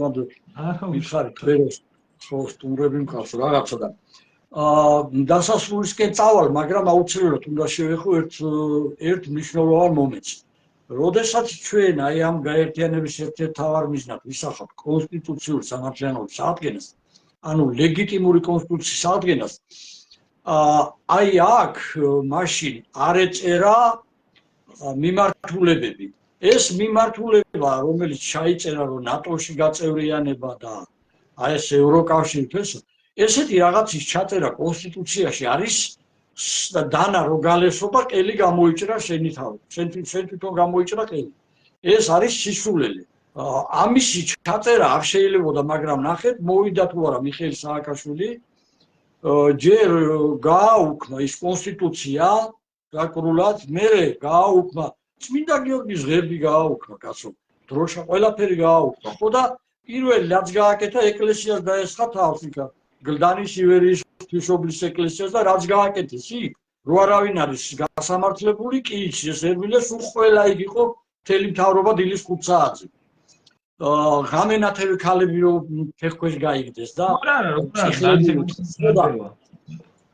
ნამდვილად ვიხარით ვეროს ხო სტუმრები მყავს რაღაცა და დასასრულისკენ წავალ მაგრამ აუცილებლად უნდა შევეხო ერთ მნიშვნელოვან მომენტს როდესაც ჩვენ აი ამ გაერთიანების ერთ-ერთ მთავარ მიზნად ვისახავთ კონსტიტუციური სამართლიანობის აღდგენას ანუ ლეგიტიმური კონსტიტუციის აღდგენას აი აქ მაშინ არ ეწერა მიმართულებები. ეს მიმართულება, რომელიც ჩაიწერა, რომ ნატოში გაწევრიანება და აი ეს ევროკავშირის ესეთი რაღაცის ჩაწერა კონსტიტუციაში არის დანა რო გალესობა ყელი გამოიჭრა შენი თავი. შენ თვითონ გამოიჭრა ყელი. ეს არის სისულელე. ამისი ჩაწერა არ შეიძლებოდა, მაგრამ ნახეთ, მოვიდა თუ არა მიხეილ სააკაშვილი ჯერ გააუქმა ის კონსტიტუცია დაკრულად, მერე გააუქმა წმინდა გიორგის ღერდი გააუქმა კაცო. დროშა ყველაფერი გააუქმა. ხო და პირველი რაც გააკეთა ეკლესიას დაესხა თავს იქა. გლდანის ივერიის ღვთისმშობლის ეკლესიას და რაც გააკეთეს იქ, რო არავინ არის გასამართლებული, კი ის ერვილე სულ ყველა იქ იყო მთელი მთავრობა დილის 5 საათზე. ღამენათევი ქალები რომ ფეხქვეშ გაიგდეს და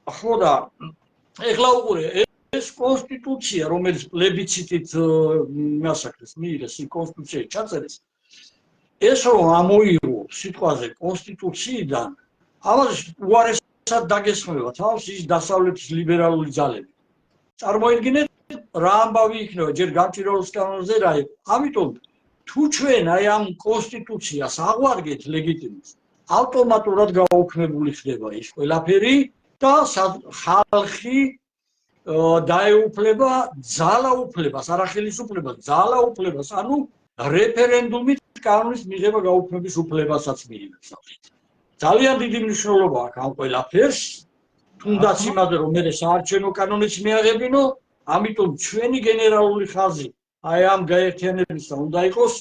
ხო და ეხლა უყურე ეს კონსტიტუცია რომელიც პლებიციტით მასაკრეს მიიღეს ის კონსტიტუცია ჩაწერეს ეს რომ ამოიღო სიტყვაზე კონსტიტუციიდან ამაზე უარესად დაგესხმება თავს ის დასავლეთის ლიბერალური ძალები წარმოიდგინეთ რა ამბავი იქნება ჯერ გამჭირვალოს კანონზე რა იყო ამიტომ თუ ჩვენ აი ამ კონსტიტუციას აღვარგეთ ლეგიტიმს ავტომატურად გაუქმებული ხდება ის ყველაფერი და ხალხი დაეუფლება ძალაუფლებას არა ხელისუფლებას ძალაუფლებას ანუ რეფერენდუმით კანონის მიღება გაუქმების უფლებასაც მიიღებს ძალიან დიდი მნიშვნელობა აქვს ამ ყველაფერს თუნდაც იმაზე რომ მე საარჩევნო კანონიც მიაღებინო ამიტომ ჩვენი გენერალური ხაზი აი ამ გაერთიანებისა უნდა იყოს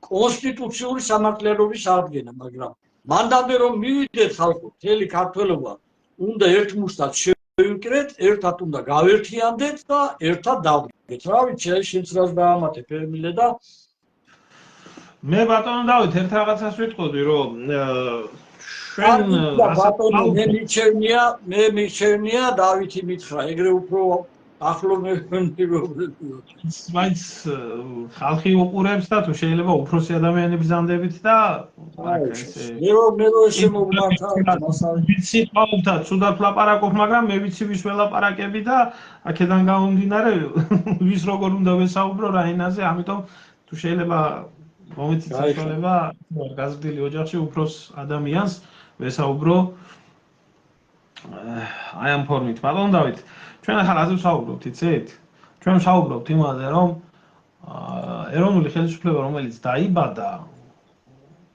კონსტიტუციური სამართლიანობის აღდგენა, მაგრამ მანდამდე რომ მივიდეთ ხალხო, მთელი ქართველობა უნდა ერთმუსტად შევიკრეთ, ერთად უნდა გავერთიანდეთ და ერთად დავდგეთ. რა ვიცი, აი შენც რას დაამატებ, ერმილე და მე ბატონო დავით ერთ რაღაცას ვიტყოდი, რომ ჩვენ ბატონო მე მიჩვენია დავითი მითხრა, ეგრე უფრო ახლო მაინც ხალხი უყურებს და თუ შეიძლება უფროსი ადამიანები ბრძანდებით და მე ესე მოგმართა ვიცი ყოველთა ცუდად ვლაპარაკობ მაგრამ მე ვიცი ვის ველაპარაკები და აქედან გამომდინარე ვის როგორ უნდა ვესაუბრო რა ენაზე ამიტომ თუ შეიძლება მომეცით საშუალება გაზრდილი ოჯახში უფროს ადამიანს ვესაუბრო აი ამ ფორმით ბატონო დავით ჩვენ ახლა რაზე ვსაუბრობთ, იცით? ჩვენ ვსაუბრობთ იმაზე, რომ ეროვნული ხელისუფლება, რომელიც დაიბადა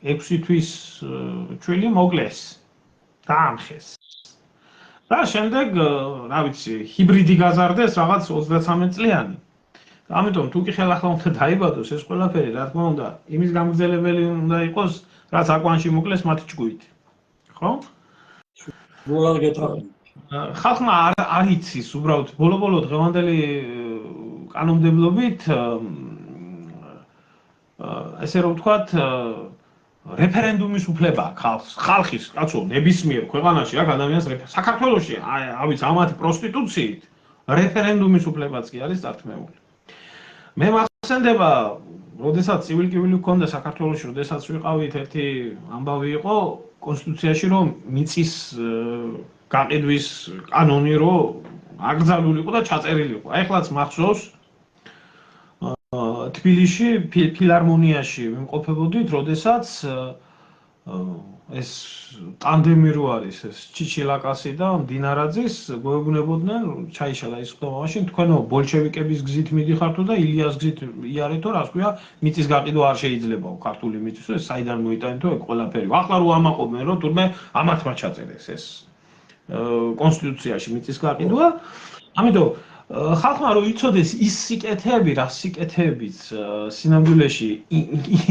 6 თვის ჩვილი მოკლეს, დაამხეს. და შემდეგ, რა ვიცი, ჰიბრიდი გაზარდეს რაღაც 33 წლიანი. ამიტომ თუ კი ხელახლა უნდა დაიბადოს ეს ყველაფერი, რა თქმა უნდა, იმის გამგზელებელი უნდა იყოს, რაც აკვანში მოკლეს მათი ჭკუით. ხო? როალ გეტყვი ხალხმა არ იცის უბრალოდ ბოლო-ბოლო დღევანდელი კანონმდებლობით ესე რომ ვთქვათ რეფერენდუმის უფლება აქვს ხალხის კაცო ნებისმიერ ქვეყანაში აქ ადამიანს საქართველოში ავიც ამათი პროსტიტუციით რეფერენდუმის უფლებაც კი არის დათმეული მე მახსენდება როდესაც ცივილ-კივილი ჰქონდა საქართველოში როდესაც ვიყავით ერთი ამბავი იყო კონსტიტუციაში რომ მიწის გაყიდვის კანონი რო აკრძალული იყო და ჩაწერილი იყო. აი ხლაც მახსოვს თბილისში ფილარმონიაში ვიმყოფებოდით, როდესაც ეს ტანდემი რო არის ეს ჩიჩილაკასი და დინარაძის გვეუბნებოდნენ ჩაიშალა ის ხდება მაშინ თქვენო ბოლშევიკების გზით მიდიხართო და ილიას გზით იარეთო რა ქვია მიწის გაყიდვა არ შეიძლებაო ქართული მიწის ეს საიდან მოიტანეთო ეგ ყველაფერი. ახლა რო ამაყობენ რომ თურმე ამათმა ჩაწერეს ეს კონსტიტუციაში მიწის გაყიდვა. ამიტომ ხალხმა რომ იცოდეს ის სიკეთეები, რა სიკეთეებიც სინამდვილეში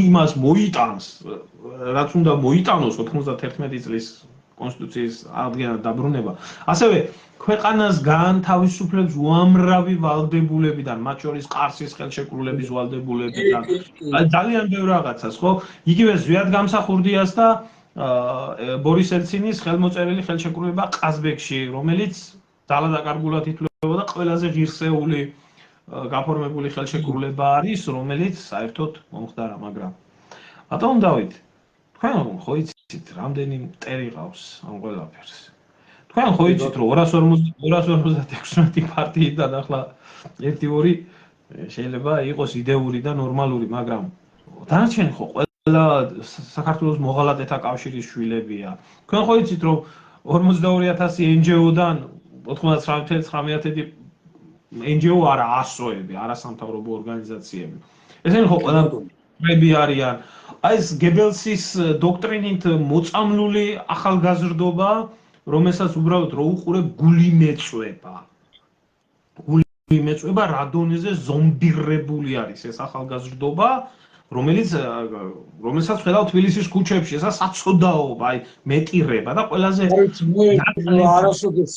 იმას მოიტანს, რაც უნდა მოიტანოს 91 წლის კონსტიტუციის აღდგენა დაბრუნება. ასევე ქვეყანას გაანთავისუფლებს უამრავი ვალდებულებიდან, მათ შორის ყარსის ხელშეკრულების ვალდებულებიდან. ძალიან ბევრ რაღაცას, ხო? იგივე ზვიადგამსახურდიას და ბორის ელცინის ხელმოწერილი ხელშეკრულება ყაზბეგში, რომელიც ძალადაკარგულად ითვლებოდა ყველაზე ღირსეული გაფორმებული ხელშეკრულება არის, რომელიც საერთოდ მომხდარა, მაგრამ ბატონო დავით, თქვენ ხო იცით რამდენი მტერი ყავს ამ ყველაფერს. თქვენ ხო იცით რომ 256 პარტიიდან ახლა 1-2 შეიძლება იყოს იდეური და ნორმალური, მაგრამ დანარჩენი ხო ყველა საქართველოს მოღალატეთა კავშირის შვილებია. თქვენ ხო იცით რომ 42000 NGO-დან 99.9% NGO არა ასოები, არასამთავრობო ორგანიზაციები. ესენი ხო ყველა მები არიან. აი ეს გებელსის დოქტრინით მოწამლული ახალგაზრდობა, რომელსაც უბრალოდ რო უყურებ გული მეწვება. გული მეწვება რა დონეზე ზომბირებული არის ეს ახალგაზრდობა, რომელსაც ხედავ თბილისის ქუჩებში, ესა საცოდაობა, აი მეტირება და ყველაზე არასოდეს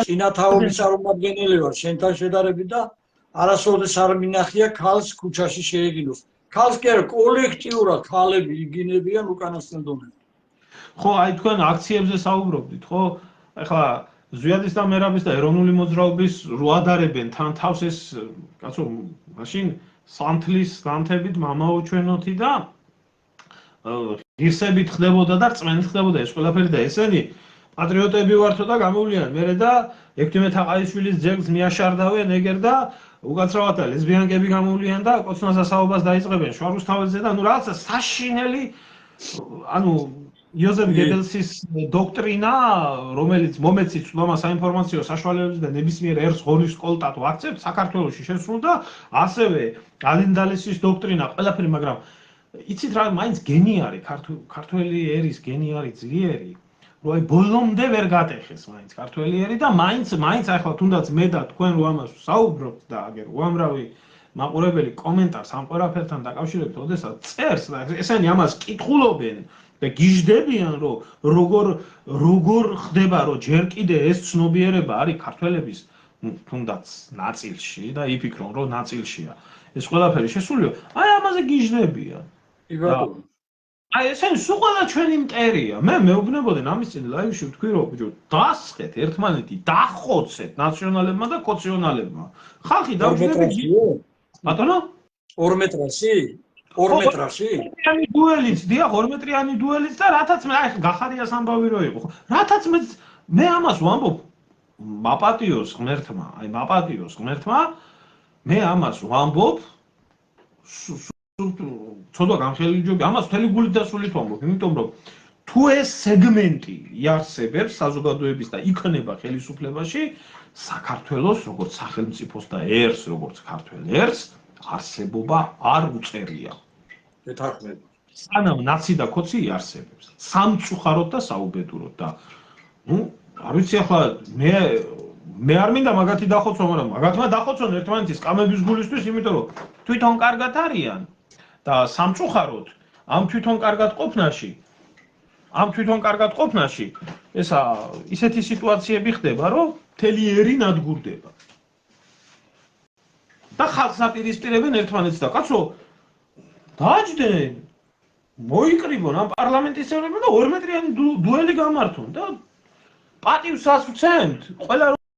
წინათაობის წარმომადგენელი ვარ შენთან შედარებით და არასოდეს არ მინახია ქალს ქუჩაში შეეგინოს. ქალს კი არა, კოლექტიურად ქალები იგინებიან უკანასკნელ დონეზე. ხო, აი თქვენ აქციებზე საუბრობდით, ხო? ეხლა ზვიადის და მერაბის და ეროვნული მოძრაობის რო ადარებენ თან თავს ეს კაცო, მაშინ სანთლის განთებით მამაო ჩვენოთი და ღირსებით ხდებოდა და რწმენით ხდებოდა ეს ყველაფერი და ესენი პატრიოტები ვართო და გამოვლიან მერე და ექვთიმე თაყაიშვილის ძეგლს მიაშარდავენ ეგერ და უკაცრავად ლესბიანკები გამოვლიან და კოცნასა საუბას დაიწყებენ შუარუსთაველზე და ნუ რაღაცა საშინელი ანუ იოზეფ გებელსის დოქტრინა, რომელიც მომეცით ცნობა საინფორმაციო საშუალებებს და ნებისმიერ ერთს ღონის კოლტად ვაქცევთ საქართველოში შესრულდა, ასევე ალენდალესის დოქტრინა, ყველაფერი, მაგრამ იცით რა, მაინც გენი არის, ქართველი ერის გენი არის ძლიერი, რომ აი ბოლომდე ვერ გატეხეს მაინც ქართველი ერი და მაინც ახლა თუნდაც მე და თქვენ რო ამას საუბრობთ და აგერ უამრავი მაყურებელი კომენტარს ამ ყველაფერთან დაკავშირებით, ოდესაც წერს და ესენი ამას კითხულობენ და გიждდებიან რომ როგორ ხდება რომ ჯერ კიდე ეს ცნობიერება არის ქართველების თუნდაც ნაწილში და იფიქრონ რომ ნაწილშია ეს ყველაფერი შესულია აი ამაზე გიждდებიან აი ესენი სულ ყველა ჩვენი მტერია მე მეუბნებოდნენ ამის წინ ლაივში ვთქვი რომ ბიჭო დასხეთ ერთმანეთი დახოცეთ ნაციონალებმა და კოციონალებმა ხალხი დავждდებით ბატონო 2 მეტრში 2 მეტრში? მეტრიანი დუელიც, დიახ, 2 მეტრიანი დუელიც და რათაც მე აი გახარიას ამბავი რო იყო. რათაც მე ამას ვამბობ მაპატიოს ღმერთმა, აი მაპატიოს ღმერთმა, მე ამას ვამბობ ცოტა გამხელიჯობი, ამას მთელი გულით და სულით ვამბობ, იმიტომ რომ თუ ეს სეგმენტი იარსებებს საზოგადოების და იქნება ხელისუფლებაში, საქართველოს როგორც სახელმწიფოს და ერს როგორც ქართველ ერს არსებობა არ უწერია. ეთანხმება. სანამ ნაცი და კოცი იარსებებს. სამწუხაროდ და საუბედუროდ და ნუ არ ვიცი ახლა მე არ მინდა მაგათი დახოცვა, მაგრამ მაგათმა დახოცონ ერთმანეთის კამების გულისთვის, იმიტომ რომ თვითონ კარგად არიან და სამწუხაროდ ამ თვითონ კარგად ყოფნაში ესა ისეთი სიტუაციები ხდება, რომ მთელი ერი ნადგურდება. და ხალხს აპირისპირებენ ერთმანეთს და კაცო დააჯდნენ მოიკრიბონ ამ პარლამენტის წევრებმა და 2 მეტრიანი დუელი გამართონ და პატივს ასვცემთ ყველა